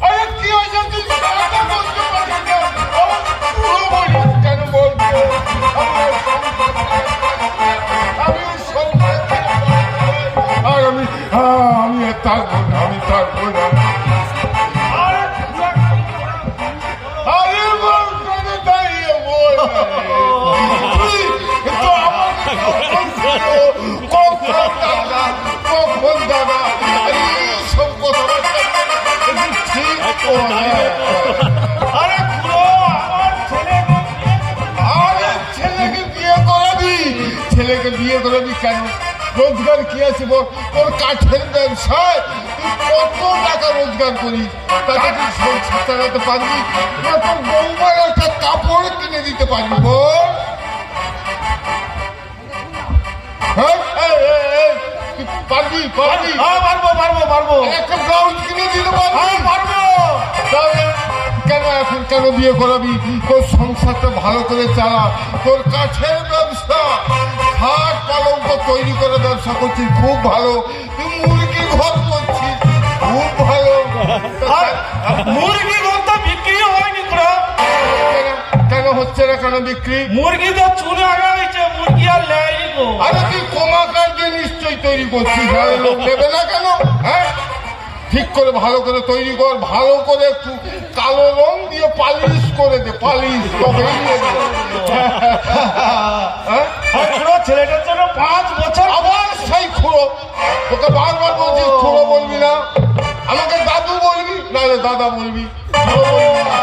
আরে কি হয়েছে তুই কেন বলছো? আমি থাকবো না, আমি থাকবো না। আরে বল কেন দাঁড়িয়ে বল কখন দাদা সব কথাবার্তা ঠিক। আরে আরে ছেলেকে বিয়ে করাবি, ছেলেকে বিয়ে করাবি কেন? রোজগার কি আছে বল? তোর কাঠের ব্যবসায় তুই কত টাকা রোজগার করিস, তাকে তুই সংসার চালাতে পারবি না? তোর বৌমার একটা কাপড় কিনে দিতে পারবি বল? হ্যাঁ পারবি? পারবি? পারবো পারবো পারবো। একটা ব্লাউজ কিনে দিতে পারবি? পারবো। তাহলে কেন এখন কেন বিয়ে করাবি? তোর সংসারটা ভালো করে চালা। তোর কাঠের ব্যবসা, খাট পালঙ্ক তৈরি করে ব্যবসা করছিস, খুব ভালো। তুই মুরগির ঘর করছিস, খুব ভালো। মুরগি ঘর তো বিক্রি হয়নি পুরো। কেন হচ্ছে না কেন বিক্রি? মুরগি তো চুনে আগা হয়েছে, মুরগি আর লেয়নি গো। আরে তুই কমাকার দিয়ে নিশ্চয়ই তৈরি করছিস, আরে লোক নেবে না কেন? হ্যাঁ ঠিক করে ভালো করে তৈরি কর, ভালো করে একটু কালো রং দিয়ে পালিশ করে দে, পালিশ তবেই নেবে। পুরো ছেলেটার জন্য 5 বছর। আবার সেই খুঁড়ো, তোকে বারবার বলছিস খুঁড়ো বলবি না, আমাকে দাদু বলবি, নাহলে দাদা বলবি, খুঁড়ো বলবি না।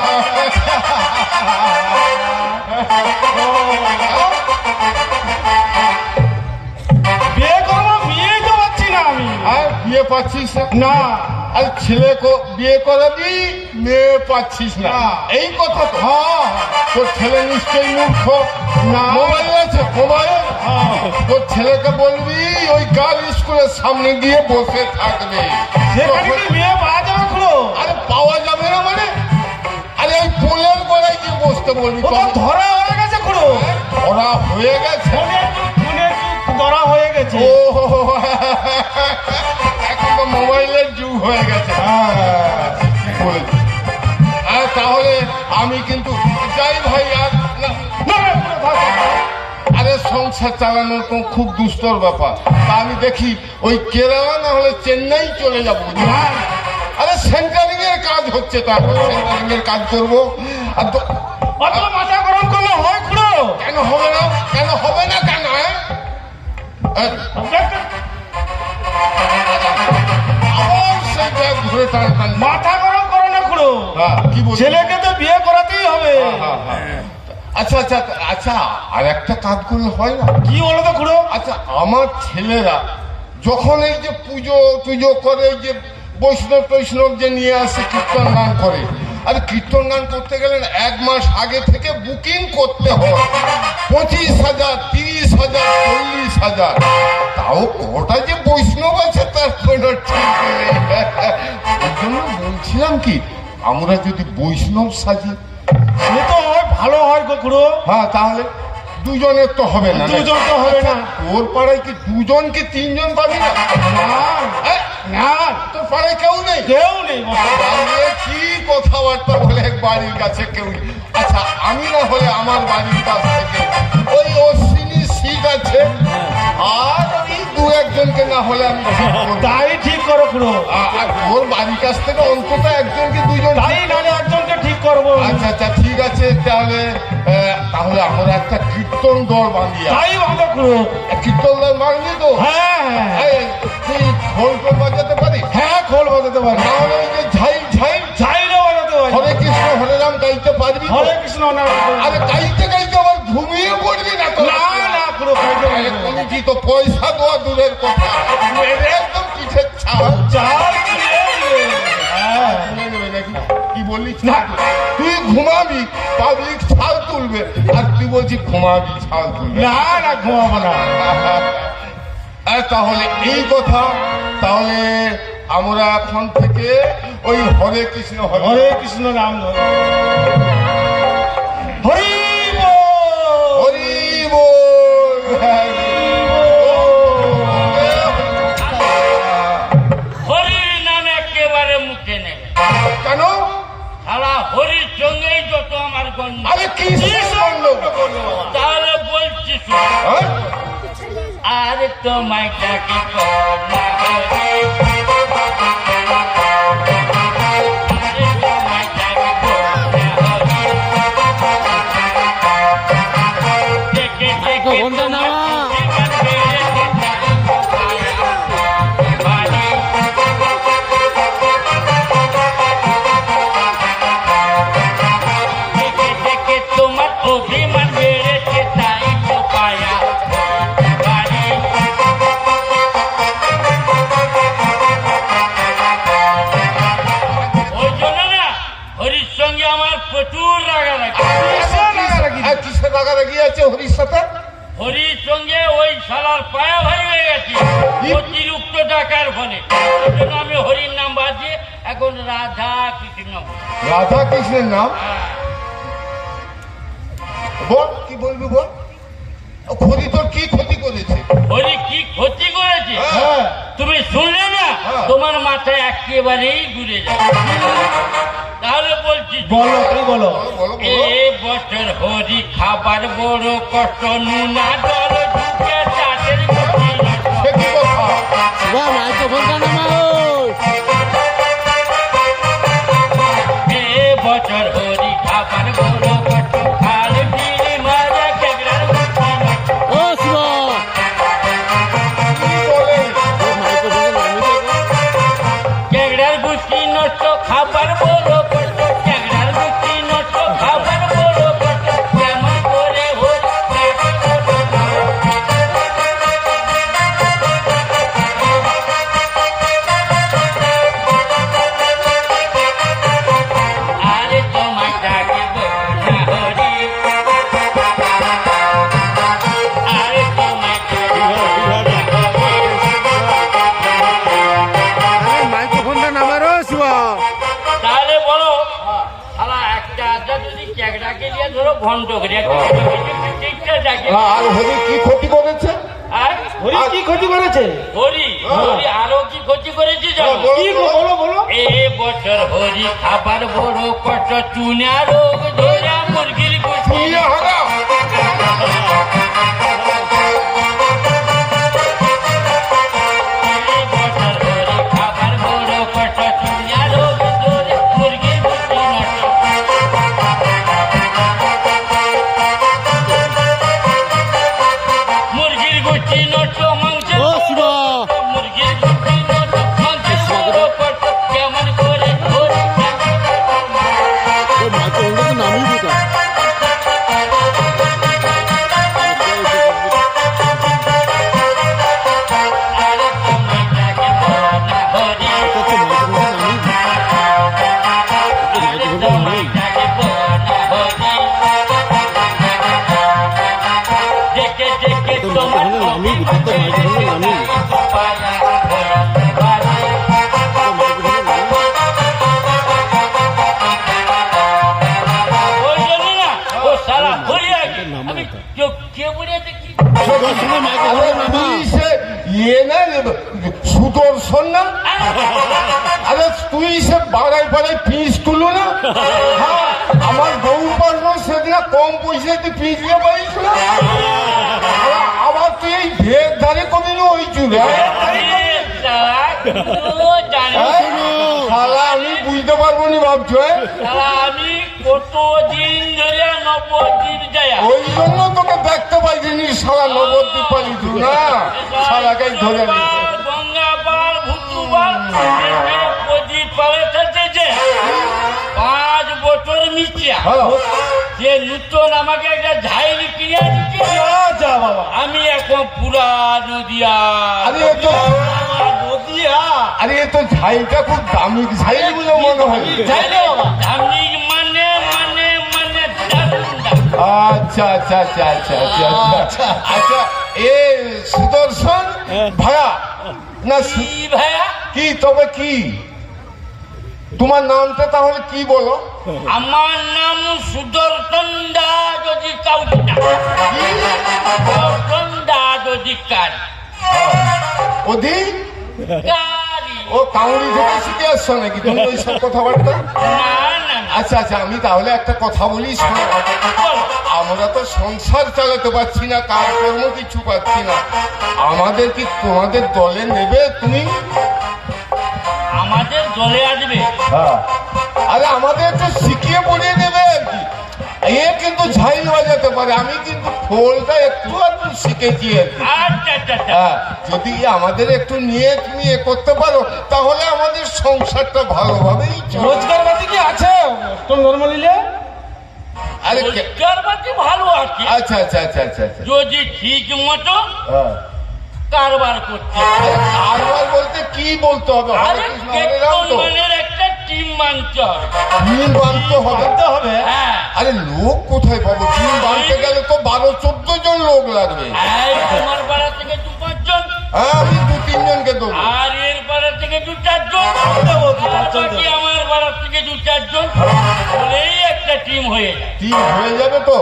বিয়ে করবো, বিয়ে তো পাচ্ছি না আমি। আর বিয়ে পাচ্ছিস না? আর ছেলে বিয়ে করাবি, মেয়ে পাচ্ছিস না, এই কথা তো? হ্যাঁ। তোর ছেলে নিশ্চয়ই মূর্খ। না। মোবাইল আছে, মোবাইল। তোর ছেলেকে বলবি ওই গার্ল স্কুলের সামনে গিয়ে বসে থাকবে। সেখানে কি মেয়ে পাওয়া যাবে খুড়ো? আরে পাওয়া যাবে না মানে? আরে ওই পোলের গোড়ায় গিয়ে বসতে বলবি। ও তো ধরা হয়ে গেছে খুড়ো। ওরা হয়ে গেছে, ধরা হয়ে গেছে। ও এখন তো মোবাইলের যুগ হয়ে গেছে। বলেছি। আর তাহলে আমি কিন্তু যাই ভাই, আর না, আরে সংসার চালানো তো খুব দুস্তর ব্যাপার। তা আমি দেখি ওই কেরালা না হলে চেন্নাই চলে যাবো। আরে সেন্টারিং এর কাজ হচ্ছে, তো এখন সেন্টারিং এর কাজ করবো। আর অত মাথা গরম করলে হয় খুড়ো? কেন হবে না? কেন হবে না কেন? আবার সেই ব্যাগ ধরে টান। মাথা গরম করো না খুড়ো। কি বলছিস? ছেলেকে তো বিয়ে করাতেই হবে। আচ্ছা আচ্ছা আচ্ছা, আর একটা কাজ করলে হয় না? কি বলো তো খুড়ো? আচ্ছা, আমার ছেলেরা যখন এই যে পুজো করে, এই যে বৈষ্ণব যে নিয়ে আসে কীর্তন গান করে, আর কীর্তন গান করতে গেলে 1 মাস আগে থেকে বুকিং করতে হয়। 25,000, 30,000, 40,000। তাও কটা যে বৈষ্ণব আছে তার কোনো ঠিক নেই। ওই জন্য বলছিলাম কি, আমরা যদি বৈষ্ণব সাজি, সে তো হয়, ভালো হয় গো খুড়ো। হ্যাঁ, তাহলে দুজনের তো হবে না। দুজন তো হবে না। তোর পাড়ায় কি 2জন কি 3জন পাবি না? না, তোর পাড়ায় কেউ নেই? কেউ নেই। কি কথাবার্তা বলে, বাড়ির কাছে কেউ নেই। আচ্ছা, আমি না হলে আমার বাড়ির কাছ থেকে ওই অশ্বিনী সিট আছে, আর ওই 2-1 জনকে না হলে আমি ঠিক করবো। তাই ঠিক করো খুড়ো। আর ওর বাড়ির কাছ থেকে অন্তত 1 জনকে 2 জন। তাই নাহলে একজনকে ঠিক করবো। আচ্ছা আচ্ছা, ঠিক আছে। তাহলে আমরা একটা কীর্তন দল বাঁধি। তাই ভালো খুড়ো। কীর্তন দল বাঁধবি তো? হ্যাঁ। তুই খোল টোল বাজাতে পারিস? হ্যাঁ, খোল বাজাতে পারি। তাহলে ওই যে ঝাইলও বাজাতে পারি। হরে কৃষ্ণ হরে রাম গাইতে পারবি? হরে কৃষ্ণ না। আরে গাইতে গাইতে আবার ঘুমিয়ে পড়বি না তো? না না খুড়ো, কমিটি তো পয়সা দেওয়া দূরের কথা, একদম পিঠের ছাল চাল কি বললি? তুই ঘুমাবি, পাবলিক ছাল তুলবে, আর তুই বলছি ঘুমাবি, ছাল তুলবে। না না, ঘুমাবো না। তাহলে এই কথা। তাহলে আমরা এখন থেকে ওই হরে কৃষ্ণ হরে কৃষ্ণ নাম ধরো। হরি হরি বল। আর তোমায় ডাকি কন্যা হরি তোমার অভিমান বেড়েছে তাই তো পায়া বাড়ি ওই জন্য না হরির সঙ্গে আমার প্রচুর রাগারাগি কিসের রাগারাগি আছে হরির সাথে? হরির সঙ্গে ওই শালার পায়া ভাই হয়ে গেছে অতিরিক্ত টাকার ফলে ওই জন্য আমি হরির নাম বাদ দিয়ে এখন রাধা কৃষ্ণ রাধা কৃষ্ণের নাম বল, কি বলবি বল। হরি তোর কি ক্ষতি করেছে? হরি কি ক্ষতি করেছে হ্যাঁ তুমি শুনলে না হ্যাঁ। তোমার মাথায় একেবারেই ঘুরে যাবে তাহলে বলছি বলো তুমি বলো বলো, বলো, এ বলো। বছর হরি খাবার বড় কষ্ট নুনা জল ঢুকে চাটের গুটি নষ্ট। সে কি কথা? এ বছর হরি খাবার বড় কষ্ট খাল বিড়ি মারা কেগড়ার গুটি নষ্ট। কি বলে? কেগড়ার গুটি নষ্ট খাবার বড় কষ্ট কেগড়ার গুটি নষ্ট খাবার বড় কষ্ট কেমন করে হরি আরে তোমায় ডাকিব না হরি আরে তোমায় ডাকিব না হরি। তাহলে বলো সারা একটা আড্ডা যদি ক্যাকড়াকে নিয়ে ধরো ঘন্ট করে একটা ঠিকঠাক ডাকে আর হরি কি ক্ষতি করেছে? আর হরি কি ক্ষতি করেছে? হরি হরি আরো কি ক্ষতি করেছে জানো বলো, কি গো, বলো বলো এ বছর হরি খাবার বড় কষ্ট চুনা রোগ ধরা মুরগির কুচি শুনিয়া হাগা। এ বছর হরি খাবার বড় কষ্ট চুনা রোগ ধরে মুরগির কুচি নষ্ট মুরগির গুটি নষ্ট মাংস মুরগির গুটি নষ্ট মাংস বড় কষ্ট কেমন করে হরি আরে তোমায় ডাকিব না হরি আরে তোমায় ডাকিব না হরি দেখে দেখে তোমার ওই জন্য না ও সারা হরি আগে আমি কে বলে দেখি আরে তুই সে ইয়ে না রে, সুদর্শন না? আরে তুই সে বাড়াই বাড়াই পিস তুলো না? হ্যাঁ, আমার বউ পারবো সেদিন কম পয়সায় তুই পিস দিয়ে পারিস না? আবার তুই এই ভেদ ধারে কমিনি ওই চুলে শালা আমি বুঝতে পারবো নি ভাবছো আমি কতদিন ধরে নবদ্বীপ যায় ওই জন্য তোকে দেখতে পাইনি শালা নবদ্বীপ পালি তুই না শালাকে ধরে নি গঙ্গা পার ভুতু পার প্রদীপ পাবে থাকছে 5 বছর মিচিয়া হ্যাঁ যে নূতন আমাকে একটা ঝাইলি কিনে দিচ্ছে যা বাবা আমি এখন পুরা নদিয়া আরে এ তো নদিয়া আরে এ তো ঝাইটা খুব দামি ঝাইল বলে মনে হয় আমি মানে মানে মানে দারুণ দাম। আচ্ছা আচ্ছা আচ্ছা আচ্ছা আচ্ছা আচ্ছা আচ্ছা এ সুদর্শন ভাইয়া না কি ভাইয়া কি তবে কি তোমার নামটা তাহলে কি বলো? আমার নাম সুদর্শন দাস অধিকার সুদর্শন দাস অধিকার অধি গাড়ি ও কাউরি থেকে শিখে আসছো নাকি তুমি ওইসব কথাবার্তা? না না না আচ্ছা আচ্ছা আমি তাহলে একটা কথা বলি শোনো। বলো। আমরা তো সংসার চালাতে পারছি না, কাজকর্ম কিছু পাচ্ছি না, আমাদের কি তোমাদের দলে নেবে তুমি? আমাদের দলে আসবে? হ্যাঁ, আরে আমাদের একটু শিখিয়ে পড়িয়ে দেবে আর কি। এ কিন্তু ঝাইল বাজাতে পারে, আমি কিন্তু খোলটা একটু একটু শিখেছি আর কি। আচ্ছা আচ্ছা আচ্ছা। হ্যাঁ, যদি আমাদের একটু নিয়ে তুমি এ করতে পারো তাহলে আমাদের সংসারটা ভালোভাবেই চলবে। রোজগার বাতি কি আছে অষ্টম ধর্ম নিলে? আরে রোজগারপাতি ভালো আছে, আচ্ছা আচ্ছা আচ্ছা আচ্ছা আচ্ছা। যদি ঠিক মতো হ্যাঁ, কারবার করতে। আরে কারবার বলতে কি বলতে হবে? হরে আরে কৃষ্ণ হরে রাম তো কীর্তনের একটা টিম বানতে হবে। টিম বানতে হবে। জানতে হবে। হ্যাঁ, আরে লোক কোথায় পাবো? টিম বানতে গেলে তো 12-14 জন লোক লাগবে। এই তোমার পাড়া থেকে 2-5 জন, হ্যাঁ, আমি 2-3 জনকে দেবো। আর এর পাড়া থেকে 2-4 জন, দেবো, আর 2-4 জন বাকি দেবো। আমার পাড়া থেকে 2-4 জন, বলেই একটা টিম হয়ে যায়। টিম হয়ে যাবে তো?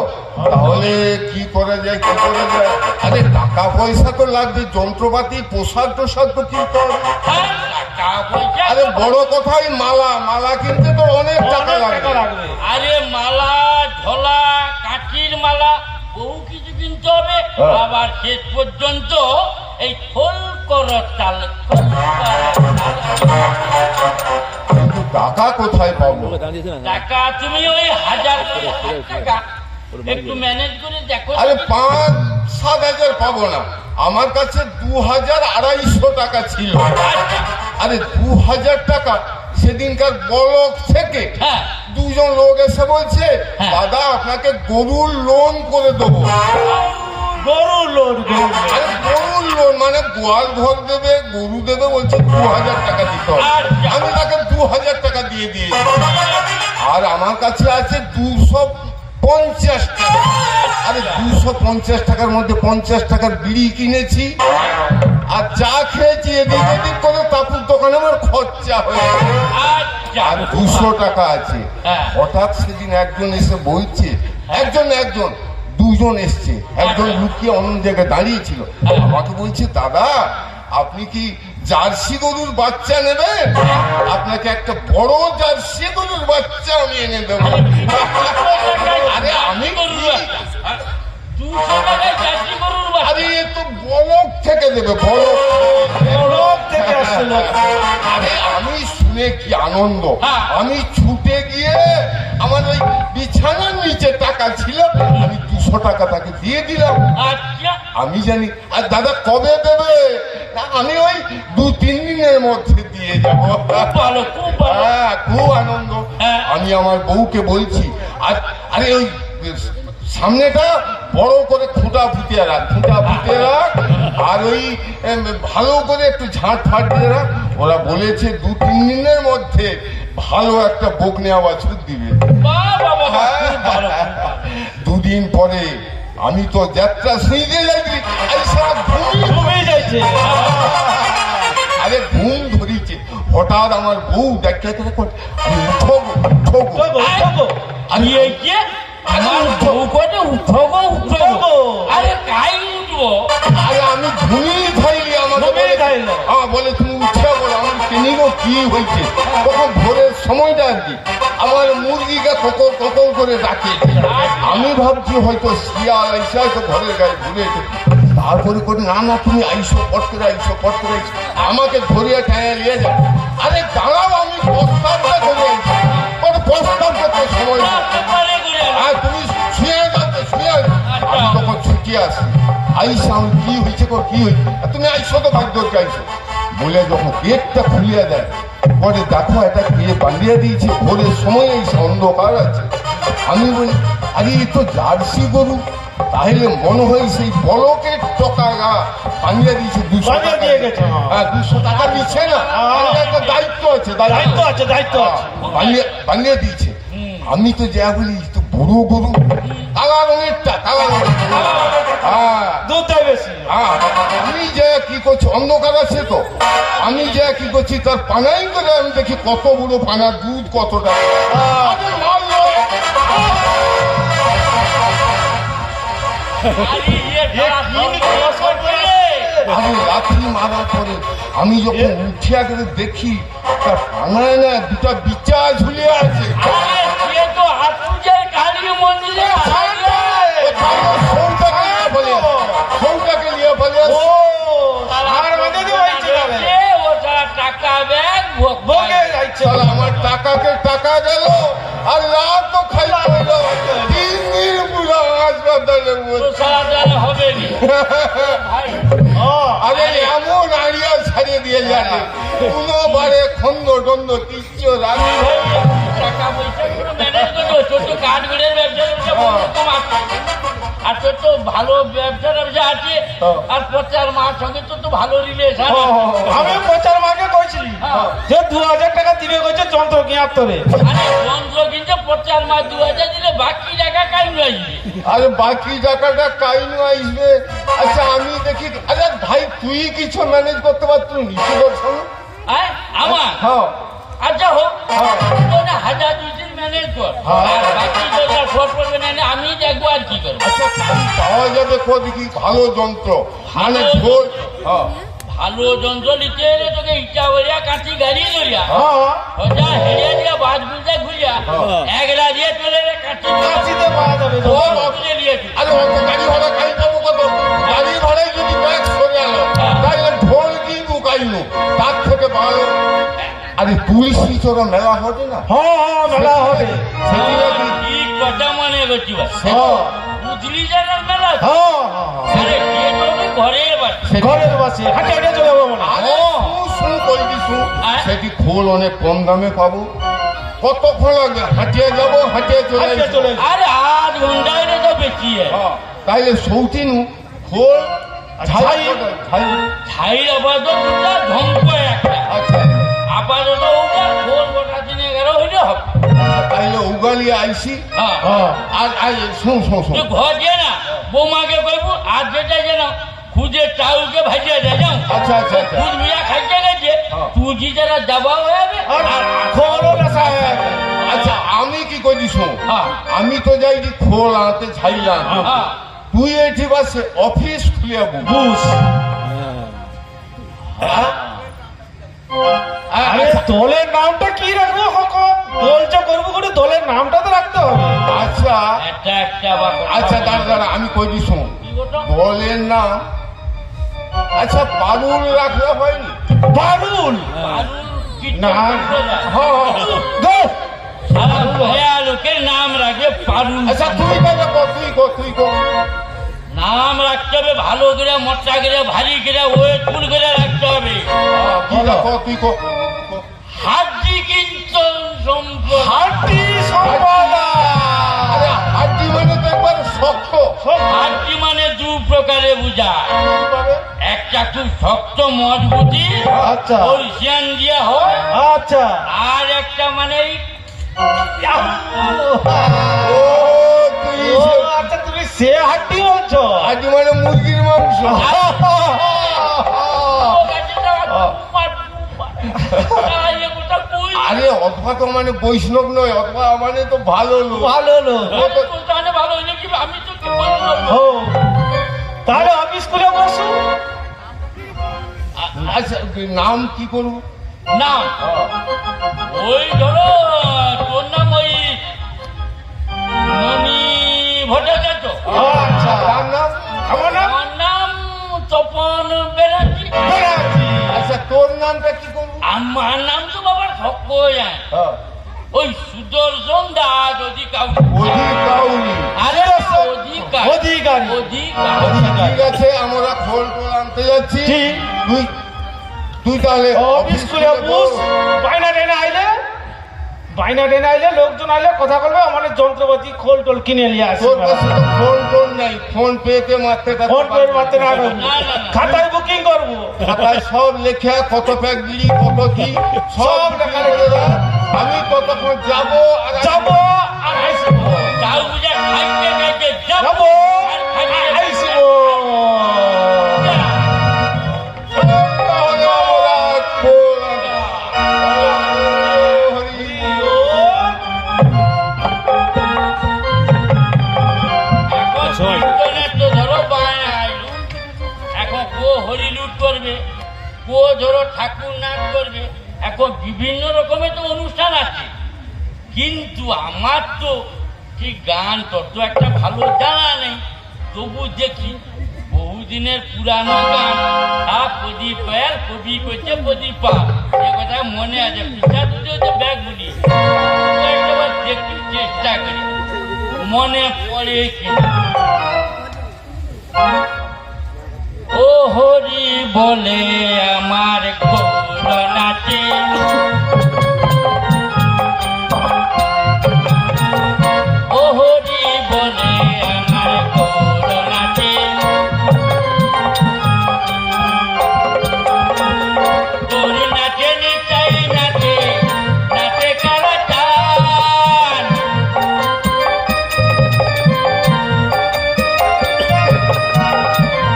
তাহলে কি করা যায়, কি করা যায়? আরে টাকা পয়সা তো লাগবে, যন্ত্রপাতি পোশাক টোশাক তো কিনতে হবে। হ্যাঁ, টাকা পয়সা। আরে বড় কথাই মালা, মালা কিনতে তো অনেক টাকা অনেক টাকা লাগবে। লাগবে। আরে মালা, ঝোলা, কাঠির মালা, বহু কিছু কিনতে হবে। হ্যাঁ। আবার শেষ পর্যন্ত এই খোল করার চাল, কিন্তু টাকা কোথায় পাবো? টাকা তুমি ওই 1000 টাকা একটু ম্যানেজ করে দেখো। আরে 5-7 হাজার পাবো না, আমার কাছে 2,200 টাকা ছিল। আচ্ছা, আরে 2,000 টাকা সেদিনকার ব্লক থেকে হ্যাঁ, 2 জন লোক এসে বলছে, হ্যাঁ। দাদা আপনাকে গরুর লোন করে দেবো। গরু লোড, গরু লোড। আরে গরুর লোন মানে গোয়াল ঘর দেবে, গরু দেবে, বলছে 2,000 টাকা দিতে হবে। আচ্ছা। আমি তাকে 2,000 টাকা দিয়ে দিয়েছি। আর আমার কাছে আছে 250 টাকা। আরে 250 টাকার মধ্যে 50 টাকার বিড়ি কিনেছি আর চা খেয়েছি, এদিক ওদিক করে তাপুর দোকানে আমার খরচা হয়ে গেছে। আচ্ছা, আর 200 টাকা আছে। হ্যাঁ। হঠাৎ সেদিন একজন এসে বলছে, একজন 2 জন এসছে, একজন লুকিয়ে অন্য জায়গায় দাঁড়িয়েছিল, আমাকে বলছে, দাদা আপনি কি জার্সি গরুর বাচ্চা নেবেন? আপনাকে একটা বড় জার্সি গরুর বাচ্চা আমি এনে দেবো। আরে আমি কি? 200 টাকায় চারটি গরুর বাচ্চা। আরে এ তো বলক থেকে দেবে, বলক। লোক থেকে আসছে লোক। আরে আমি শুনে কি আনন্দ, হ্যাঁ। আমি ছুটে গিয়ে আমার ওই বিছানার নিচে টাকা ছিল, আমি 200 টাকা তাকে দিয়ে দিলাম। আচ্ছা, আমি জানি। আর দাদা কবে দেবে? না, আমি ওই 2-3 দিনের মধ্যে দিয়ে যাব। ভালো, খুব ভালো। হ্যাঁ, খুব আনন্দ। হ্যাঁ। আমি আমার বউকে বলছি, আর আরে ওই সামনেটা বড় করে খুঁটা ফুটিয়ে রাখ, খুঁটা ফুটিয়ে রাখ, আর ওই ভালো করে একটু ঝাঁট ফাট দিয়ে রাখ। ওরা বলেছে 2-3 দিনের মধ্যে ভালো একটা বকনে বাছুর দিবে। বাহ, বাহ, বাহ, বাহ, খুব ভালো, খুব ভালো। 2 দিন পরে আমি তো যাত্রা শুনতে যাচ্ছি, এই সারা ঘুমিয়ে যাচ্ছে। আরে ঘুম ধরিছে, হঠাৎ আমার বউ দেখা আমি উঠবো উঠবো। উঠবো, উঠবো। আমি এই যে আমার বউ করে উঠবো উঠবো, আরে কাই উঠবো? আরে আমি ঘুমিয়ে থাইলি, আমাকে ঘুমিয়ে বলে- থাইলো। হ্যাঁ, বলে তুমি উঠে বলো। আমার চিনি গো কি হয়েছে, তখন ভোরের সময়টা আর কি, আমার মুরগিকে কোকো কোকো করে ডাকে। আমি ভাবছি হয়তো শিয়াল এসে হয়তো ঘরের গায়ে ঘুরেছে। তারপরে করে না না তুমি আইসো, পট করে আইসো, পট করে আইসো, আমাকে ধরিয়ে ঠাইয়া নিয়ে যাও। আরে দাঁড়াও, আমি প্রস্তাবটা করে আইসি, প্রস্তাব করতে সময় নেই। তারপরে করে আনো। আর তুমি শুয়ে যাবে, শুয়ে যাবে। আমি তখন ছুটি আসি, আইসা আমি কি হয়েছে গো, কি হয়েছে? আর তুমি আইসো তো ভাগ্যকে আইসো বলে যখন গেটটা খুলিয়ে দেয়, পরে দেখো এটা কে বাঁধিয়ে দিয়েছে, ভোরের সময় এই অন্ধকার আছে। আমি বলি, আরে এই তো জার্সি গরু, তাহলে মনে হয় সেই বলকের টাকা বাঁধিয়ে দিয়েছে। 200 বাঁধিয়ে টাকা দিয়ে গেছে, হ্যাঁ। হ্যাঁ, 200 টাকা দিচ্ছে না, তাহলে একটা দায়িত্ব আছে, দায়িত্ব আছে, দায়িত্ব আছে। বানিয়ে দিয়েছে। আমি তো যা বলি, তো বড় গরু, কালা রঙেরটা, কালা রঙের। হ্যাঁ, দুধ দেয় বেশি। হ্যাঁ, আমি যা কি করছি, অন্ধকার আছে তো, আমি যা কি করছি তার পানাই করে আমি দেখি কত বড় পানা, দুধ কতটা। আরে মারলো। আরে ইয়ে তারা সব করে। আমি লাথি মারার পরে আমি যখন উঠিয়া গেলে দেখি তার পানায় না 2টা বিচা ঝুলিয়ে আছে। আরে সে তো হাতুজের কালী মন্দিরে আছে। টাকাকে টাকা গেল আর লাভ তো খাই পড়ল 3 দিন পুরো হাসপাতালে তো সারা দ্বারা হবে নি ভাই আরে এমন আড়িয়া ছাড়িয়ে দিয়ে যাবে কোনোবারে খন্দ টন্দ কিচ্ছু রাখি টাকা পয়সা পুরো ম্যানেজ করবো তোর তো কাঠগুড়ের ব্যবসা কম আছে আর তোর তো ভালো ব্যবসা আছে আর প্রচার মার সঙ্গে তোর তো ভালো রিলেশন আমি প্রচার মাকে কইছিলি যে 2000 টাকা দিবে কইছে যন্ত্র কিনার তোরে আরে যন্ত্র কিনছে প্রচার মার 2000 দিলে বাকি টাকা কাই আসবে আরে বাকি টাকাটা কাইনু আসবে আচ্ছা আমি দেখি আরে ভাই তুই কিছু ম্যানেজ করতে পারছিস নিচু দর্শন হ্যাঁ আমার হ্যাঁ আচ্ছা হোক তোরা 1000-2000 ম্যানেজ কর আর বাকি যেটা শর্ট পড়বে না আমি দেখবো আর কি করবো আচ্ছা পাওয়া যাবে দেখি ভালো যন্ত্র মানে ঝোল ভালো যন্ত্র নিতে এলে তোকে ইচ্ছা করিয়া কাঠি গাড়ি ধরিয়া হ্যাঁ ওটা হেরিয়া দিয়া বাস গুলতে ঘুরিয়া একলা দিয়ে চলে রে কাঠি কাছিতে পাওয়া যাবে ও তুলে দিয়েছি আরে অত গাড়ি ভাড়া খাই পাবো কত গাড়ি ভাড়ায় যদি ব্যাগ সরে গেল তাহলে ঢোল কিনবো কাইনু তার থেকে ভালো আরে তুলসী চোর মেলা হবে না হ্যাঁ মেলা হবে সেটি নাকি ঠিক কথা মনে করছি হ্যাঁ বুঝলি জানার মেলা হ্যাঁ আরে গিয়ে তো আমি ঘরের বাড়ি ঘরের বাসে হাঁটে হাঁটে চলে যাবো মনে আরে শুন কইবি শুন হ্যাঁ? সেটি খোল অনেক কম দামে পাবো কতক্ষণ লাগবে হাঁটিয়ে যাবো হাঁটিয়ে চলে হাঁটে আসবো। চলে আরে 8 ঘন্টায় রে তো বেশি তাইলে সৌতিনু খোল ছাই। ছাই আপাতত দুটা ধ্বংস একটা আচ্ছা আপাতত ওটা খোল গোটা দিনে 11 হইলে হবে তাইলে উগালি আইসি হ্যাঁ হ্যাঁ আর শুন শুন শুন তুই ঘর যে না বৌমাকে কইবো আর যেটা যে না খুদে চাউলকে ভাজিয়ে দেয় যাও আচ্ছা আচ্ছা আচ্ছা দুধ মিয়া খাইতে গেছে তুই যারা যাবা হবে আর খোলও নেশা হয়ে গেছে। আচ্ছা আমি কি করি শুন হ্যাঁ আমি তো যাই যে খোল আনতে ছাইলাম হ্যাঁ তুই এটি বাসে অফিস খুলে বুঝ আরে দলের নামটা কি রাখবো হক দলটা করবো করে দলের নামটা তো রাখতে হবে আচ্ছা একটা একটা বা আচ্ছা দাঁড়া আমি কই শুন কি ওটা বলেন না আচ্ছা পারুল রাখলে হয়নি বারুল পারুল কি না। হ্যাঁ সারা ভয়া লোকের নাম রাখবে পারুল আচ্ছা তুই তুই কর নাম রাখতে হবে ভালো করে মোটা করে ভারী করে ওয়েটফুল করে রাখতে হবে কি রাখো তুই কর হাড্ডি কিন্তু সম্পদ হাটি সম্পাদা আরে হাড্ডি মানে তো একবার শক্ত হাড্ডি মানে দু প্রকারে বুঝায় পাবে একটা খুব শক্ত মজবুতি আচ্ছা পরিশিয়ান দিয়া হয় আচ্ছা আর একটা মানে ও তুই ও আচ্ছা তুমি সে হাটি বলছো হাড্ডি মানে মুরগির মাংস আরে অথবা তো মানে বৈষ্ণব নয় অথবা মানে তো ভালো লোক ভালো লোক ভালো হইলে কি আমি তো কি বলবো? ও তাহলে অফিস করে বসো আচ্ছা নাম কি করবো না ওই ধরো তোর নাম ওই ননি ভট্টাচার্য আচ্ছা তার নাম আমার নাম আমার নাম তপন ব্যানার্জি আচ্ছা তোর নামটা কি করবো আমার নাম তো বাবার সক্য যায় ওই সুদর্শন দাস অধিকার অধিকাউরি আরে অধিকার অধিকারী। অধিকার ঠিক আছে আমরা খোল টোল আনতে যাচ্ছি ঠিক। তুই তুই তাহলে অফিস করে বস বাইনা টেনে আইলে লোকজন আইলে কথা বলবে আমাদের যন্ত্রপাতি খোল টোল কিনে নিয়ে আসবে তোর কাছে তো ফোন টোল নাই ফোন পেতে মারতে ফোন করে মারতে না পারবো। না, না, না। খাতায় বুকিং করবো খাতায় সব লেখা কত প্যাক দিলি কত কি সব লেখা রেখে দাও আমি ততক্ষণ যাবো আর যাবো আর আসবো চাউ বুঝা খাইতে খাইতে যাবো আর খাইতে আর আসবো তাহলে আমরা খোল হরি কীর্তনের তো ধরো বায়ায় আইলো। এখন কো হরি লুট করবে কো ধরো ঠাকুর নাচ করবে এখন বিভিন্ন রকমের তো অনুষ্ঠান আছে কিন্তু আমার তো ঠিক গান তত একটা ভালো জানা নেই তবু দেখি বহু বহুদিনের পুরানো গান প্রদীপ পায়ের কবি করছে প্রদীপ পা এ কথা মনে আছে পিঠা দুটো হচ্ছে ব্যাগ গুলি একবার দেখতে চেষ্টা করি মনে পড়ে কিনা ও হরি বলে আমার গৌর নাচে ও হরি বলে আমার গৌর নাচে তোর নাচে নিতাই নাচে নাচে কারা চান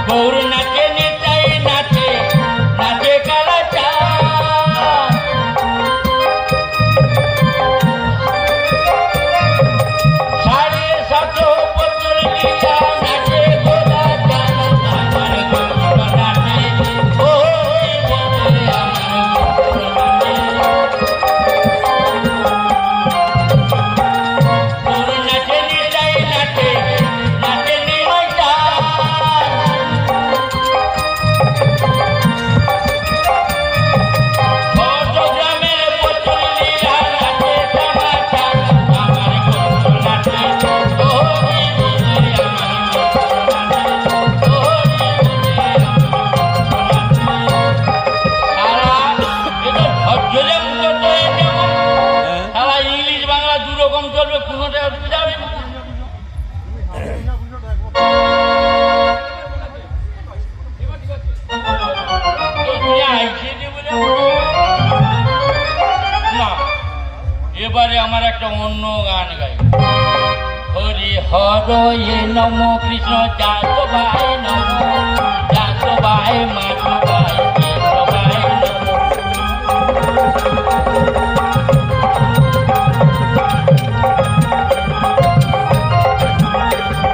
গৌর নাচে নিতাই নাচে নাচে কারা চান সাড়ে সাতশো বছর লিয়া নাচে গোলা চান আমার গৌর নাচে ও হরি বলে আমার গৌর নাচে গৌর নাচে নিতাই নাচে নাচে নিমাই চান চট্টগ্রামের পচলিয়া নাচে তামাশা আমার গৌর নাচে ও হরি বলে আমার গৌর নাচে ও হরি বলে আমার গৌর নাচে সারা এটা ধৈর্য মুখত হয়েছে আমার সারা ইংলিশ বাংলা দু রকম চলবে কোনোটা অসুবিধা হবে না তো তুই আইসে দেবে না এবারে আমার একটা অন্য গান গাই হরি হর এ নম কৃষ্ণ যাত ভাই নম যাত ভাই মাত ভাই কৃষ্ণ ভাই নম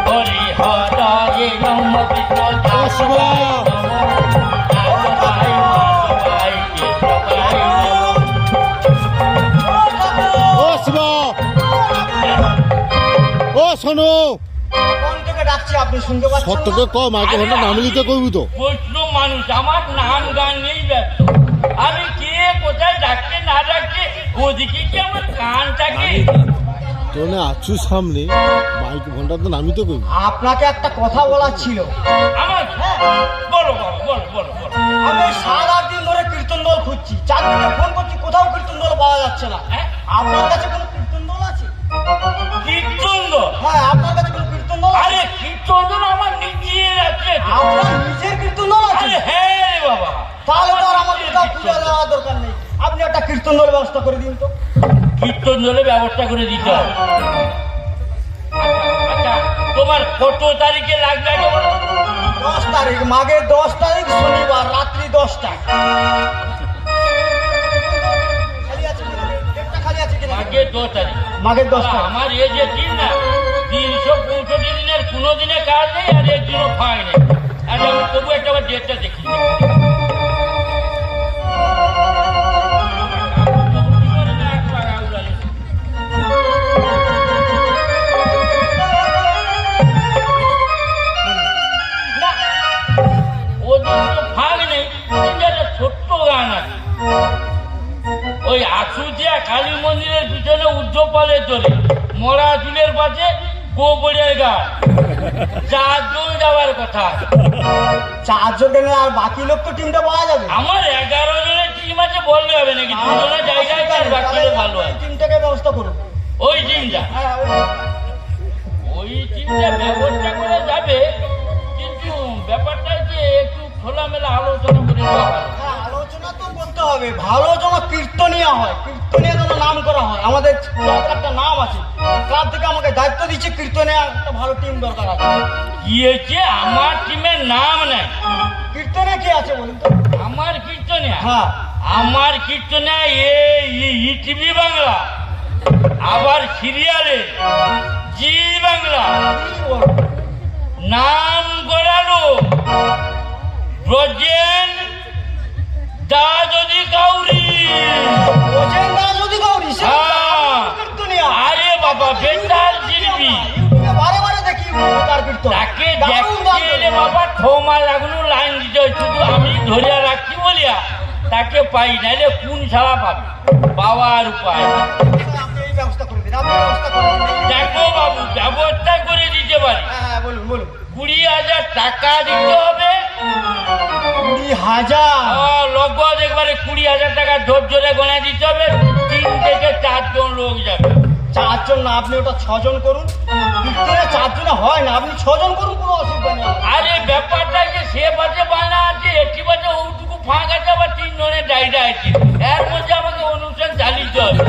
হরি হর এ নম কৃষ্ণ যাত ভাই নম যাত ভাই মাত ভাই কৃষ্ণ ভাই নম ও শিবা, ও শোনো, কোন থেকে ডাকছি আপনি শুনতে পাচ্ছেন সত্যকে না? ক মাইক্রোফোনটা নামিয়ে দিতে কইবি তো। বৈষ্ণব মানুষ আমার নাম গান নেই ব্যস্ত আমি কে কোথায় ডাকছে না ডাকছে ওদিকে কি আমার কানটাকে তোর আছু সামনে মাইক্রোফোনটা তো নামিয়ে কইবি। আপনাকে একটা কথা বলার ছিল। আমার বলো বাবা বলো বলো বলো আমি 7-8 দিন ধরে কীর্তন দল খুঁজছি, চারদিকে ফোন করছি, কোথাও কীর্তন দল পাওয়া যাচ্ছে না। হ্যাঁ? আপনার কাছে কোনো কীর্তন দল আছে? কীর্তন দল? হ্যাঁ, আপনার কাছে কোনো কীর্তন দল আছে? আরে কীর্তন দল আমার নিজের আছে তো। আপনার নিজের কীর্তন দল আছে? আরে হ্যাঁ রে বাবা তাহলে তো আর আমার নিজের কোথাও কীর্তন খুঁজে দল। দেওয়ার দরকার নেই। আপনি একটা কীর্তন দলের ব্যবস্থা করে দিন তো। কীর্তন দলের ব্যবস্থা করে দিতে হবে আচ্ছা তোমার কত তারিখে লাগবে আগে বলো? 10 তারিখ, মাঘের 10 তারিখ শনিবার রাত্রি 10টায়। খালি আছে কিনা? ডেটটা খালি আছে কিনা? আগে 10 তারিখ মাঘের 10 তারিখ। আমার এই যে দিন না 365 দিনের কোনো দিনে কাজ নেই আর একদিনও ফাঁক নেই আর আমি তবু একটা ডেটটা দেখি না, ওদিন তো ফাঁক নেই ওদিন একটা ছোট্ট গান আছে ওই আশুজিয়া কালী মন্দিরের পিছনে উদ্ধপালে চলে মরা চুলের পাশে গোবরের গাছ 4 জন যাওয়ার কথা 4 জন গেলে আর বাকি লোক তো টিমটা পাওয়া যাবে। আমার 11 জনের টিম আছে বললে হবে নাকি দুজনের জায়গায় আছে আর বাকি লোক ভালো আছে টিমটাকে ব্যবস্থা করুন। ওই টিমটা হ্যাঁ, ওই টিমটা ব্যবস্থা করে যাবে কিন্তু ব্যাপারটা যে একটু খোলামেলা আলোচনা করে নেওয়া ভালো। হ্যাঁ, আলোচনা তো করতে হবে, ভালো যেন কীর্তনিয়া হয়, কীর্তনিয়া যেন নাম করা হয়। আমাদের ক্লাবের একটা নাম আছে, ক্লাব থেকে আমাকে দায়িত্ব দিচ্ছে কীর্তনিয়া একটা ভালো টিম দরকার আছে। কি হয়েছে আমার টিমের নাম নেই কীর্তনিয়া কি আছে বলুন তো? আমার কীর্তনিয়া হ্যাঁ, আমার কীর্তনিয়া এই টিভি বাংলা আবার সিরিয়ালে জি বাংলা কি বলবো? নাম করালো ব্রজেন দা যদি কাউরি বোঝেন না যদি গৌরী, সে হ্যাঁ। কীর্তনিয়া। আরে বাবা বেতার শিল্পী ইউটিউবে বারে বারে দেখি তার কীর্তন। তাকে দারুণ গান দেখতে করে। এলে বাবা 6 মাস এখনো লাইন দিতে হয়, শুধু আমি ধরিয়া রাখছি বলিয়া তাকে পাই, নাইলে কোন ছাড়া পাবে, পাওয়ার উপায় নেই। আপনি এই ব্যবস্থা করে দিন, আপনি ব্যবস্থা করে দিন। দেখো বাবু, ব্যবস্থা করে দিতে পারি। হ্যাঁ বলুন বলুন। 20,000 টাকা দিতে হবে। 20,000? লগদ একবারে 20,000 টাকা জোর জোরে গণা দিতে হবে। 3 থেকে 4 জন লোক যাবে। 4 জন না, আপনি ওটা 6 জন করুন। কীর্তনে 4 জনে হয় না, আপনি 6 জন করুন, কোনো অসুবিধা নেই। আরে ব্যাপারটা যে সে বাজে বানা আছে, একটি বাজে ওটুকু ফাঁক আছে, আবার 3 জনের ডাইডা আছে, এর মধ্যে আমাকে অনুষ্ঠান চালিয়ে হবে।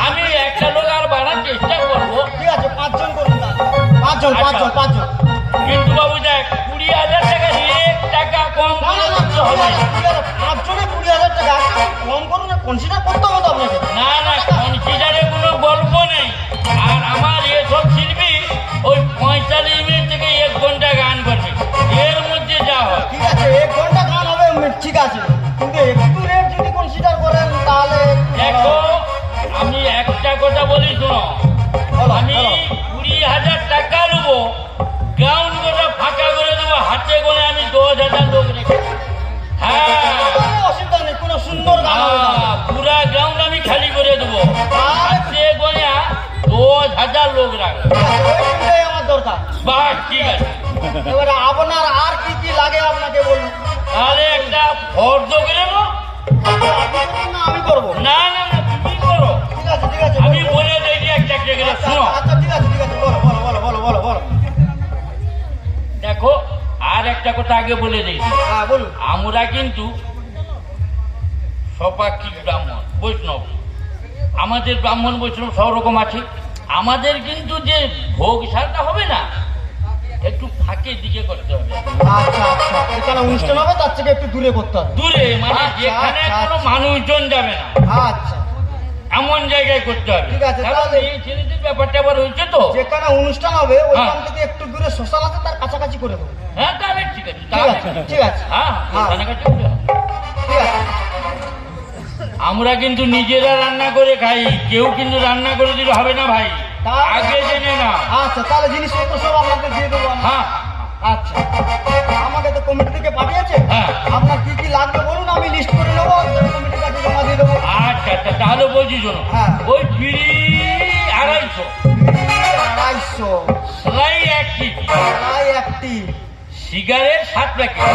আমি একটা লোক আর বাড়ার চেষ্টা করবো। ঠিক আছে, 5 জন করুন তাহলে। 5 জন 5 জন। কিন্তু বাবু দেখ, 20,000 টাকা 1 টাকা কম না করে না না, দিতে হবে। 5 জনে 20,000 টাকা, কম করুন, কনসিডার করতে হবে তো আপনাকে। না না, কনসিডারে কোনো গল্প নেই। আর আমার এসব শিল্পী ওই 45 মিনিট থেকে 1 ঘন্টা গান করবে, এর মধ্যে যা হয়। ঠিক আছে, 1 ঘন্টা গান হবে, ঠিক আছে, কিন্তু একটু রেট যদি কনসিডার করেন তাহলে। দেখো, আমি একটা কথা বলি শোনো, বলো, আমি বলো। 20,000 টাকা নেবো, গ্রাউন্ড গোটা ফাঁকা করে দেবো, হাতে গোনে আমি 10,000 লোক রেখে। হ্যাঁ, কোনো অসুবিধা নেই, কোনো সুন্দর গান হবে তাহলে। পুরা গ্রাউন্ড আমি খালি করে দেবো, আর হাতে গোনে 10,000 লোক রাখবো। ঠিক আছে, ওই তিনটাই আমার দরকার। বাস, ঠিক আছে। এবারে আপনার আর কি কি লাগে আপনাকে বলুন। তাহলে একটা ফর্দ করে নেবো। আপনি করুন না আমি করবো? না না না, তুমি করো, ঠিক আছে ঠিক আছে, আমি বলুন। বলে দিই একটা একটা করে। আচ্ছা, শুনো, আচ্ছা ঠিক আছে ঠিক আছে, বলো বলো বলো বলো বলো বলো। দেখো, আর একটা কথা আগে বলে দিই, হ্যাঁ বলুন। আমরা কিন্তু সপাক্ষিক ব্রাহ্মণ বৈষ্ণব, আমাদের ব্রাহ্মণ বৈষ্ণব সব রকম আছে। আমাদের কিন্তু যে ভোগসালটা হবে না, একটু ফাঁকে দিকে করতে হবে, আচ্ছা আচ্ছা, এখানে অনুষ্ঠান হবে তার থেকে একটু দূরে করতে হবে। দূরে, মানে আচ্ছা, যেখানে আচ্ছা, কোনো আচ্ছা। মানুষজন যাবে না, আচ্ছা, এমন জায়গায় করতে হবে। ঠিক আছে, কারণ তাহলে- এই ছেলেদের ব্যাপারটা আবার হয়েছে তো। যেখানে অনুষ্ঠান হবে ওইখান হ্যাঁ। থেকে একটু দূরে শ্মশান আছে, তার কাছাকাছি করে দেবো। হ্যাঁ, তাহলে ঠিক আছে, ঠিক তাহলে আছে ঠিক আছে, হ্যাঁ, হ্যাঁ। ওখানে কাছে করতে হবে। ঠিক আছে। আমরা কিন্তু নিজেরা রান্না করে খাই, কেউ কিন্তু রান্না করে দিলে হবে না ভাই, তা- আগে জেনে না। আচ্ছা, তাহলে জিনিসপত্র সব আপনাকে দিয়ে দেবো আমি। হ্যাঁ, আচ্ছা, আমাকে তো কমিটি থেকে পাঠিয়েছে। হ্যাঁ। আপনার কি কি লাগবে বলুন, আমি লিস্ট করে নেবো, কমিটির কাছে জমা দিয়ে দেবো। আচ্ছা আচ্ছা, তাহলে বলছি শোনো, হ্যাঁ। ওই বিড়ি 250, 250, সেলাই 1 কেজি, প্রায় একটি, সিগারেট 7 প্যাকেট।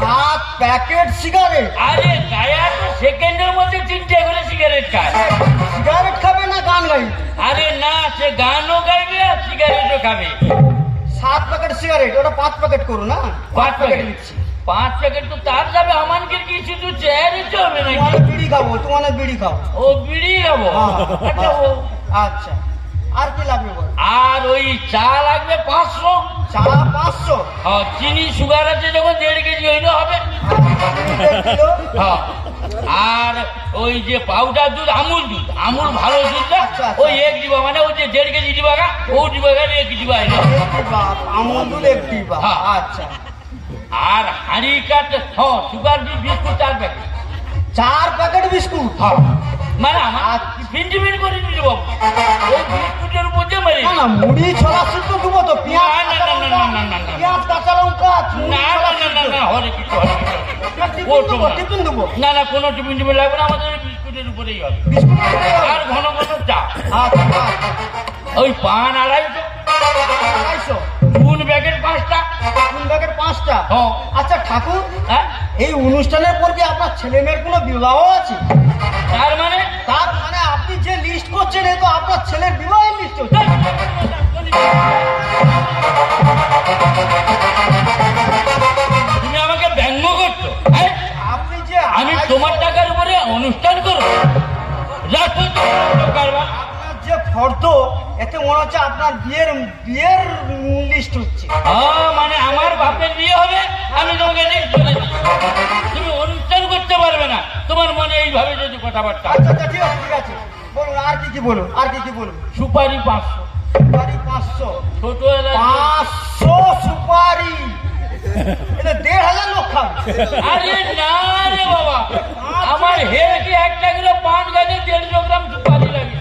7 packet cigarette. আরে গায়া তো সেকেন্ডের মধ্যে 3টে করে সিগারেট খায়। সিগারেট খাবে না গান গাইবে? আরে না, সে গানও গাইবে আর সিগারেটও খাবে। 7 প্যাকেট সিগারেট, ওটা 5 প্যাকেট করুন না। 5 প্যাকেট দিচ্ছি। 5 প্যাকেট তো তার যাবে, আমাকে কি শুধু চেয়ারে চলবে নাকি? তোমার বিড়ি খাবো, তোমার বিড়ি খাবো। ও বিড়ি খাবো, হ্যাঁ। আচ্ছা ও। আচ্ছা, আর কি লাগবে বল? আর ওই চা লাগবে 500। চা 500, হ্যাঁ, চিনি সুগার আছে যখন 1.5 কেজি হইলে হবে। 1 কিলো। হ্যাঁ, আর ওই যে পাউডার দুধ, আমুল ভালো দুধটা, আচ্ছা, আচ্ছা। ওই 1 ডিবা, মানে ওই যে 1.5 কেজি ডিবাগা, ও ডিবাগার 1 ডিবা এলো। আমুল দুধ 1 ডিবা। হ্যাঁ। আচ্ছা, আর হাঁড়ি কাঠ, হ্যাঁ, sugar biscuit 4 packet. 4 packet biscuit. হ্যাঁ, মানে আমার ফিন্টিমিন করে দিল বাবু, ওই বিস্কুটের উপর দিয়ে মারি। না না, মুড়ি ছোলা শুদ্ধ দেবো তো, পেঁয়াজ না, না, কাঁচা না, লঙ্কা, না, না, না, না। পেঁয়াজ কাঁচা লঙ্কা, মুড়ি, না ছোলা না না না শুদ্ধ। না, হরে কিছু হরে কিছু। না, টিফিন দেবো, টিফিন দেবো। না না, কোনো টিফিন লাগবে না, আমাদের ওই বিস্কুটের উপরেই হবে। বিস্কুট দেবো। আর ঘন ঘন চা, আচ্ছা, আচ্ছা। ওই পান 250, 250, চুন প্যাকেট 5টা। 3 প্যাকেট 5টা। হ্যাঁ। আচ্ছা ঠাকুর, হ্যাঁ, এই অনুষ্ঠানের পর কি আপনার ছেলে মেয়ের কোনো বিবাহ আছে? তার মানে তার মানে আপনি যে লিস্ট করছেন, এ তো আপনার ছেলের বিবাহের লিস্ট হচ্ছে। তুমি আমাকে ব্যঙ্গ করছো? হ্যাঁ, আপনি যে আমি তোমার টাকার উপরে অনুষ্ঠান করবো? রাখো তো কারবার। আপনার যে ফর্দ, এতে মনে হচ্ছে আপনার বিয়ের লিস্ট হচ্ছে। মানে আমার বাপের বিয়ে হবে, আমি তোমাকে next বলে দিই। তুমি অনুষ্ঠান করতে পারবে না, তোমার মনে এইভাবে যদি কথাবার্তা। আচ্ছা আচ্ছা, ঠিক আছে ঠিক আছে, বলুন আর কি কি বলুন, আর কি কি বলুন। সুপারি 500, সুপারি 500, ছোট এলাচ 500 সুপারি, এটা 1,500 লোক খাবে। আরে না রে বাবা, আমার হের কি 1 কিলো পান গাছে 150 গ্রাম সুপারি লাগে।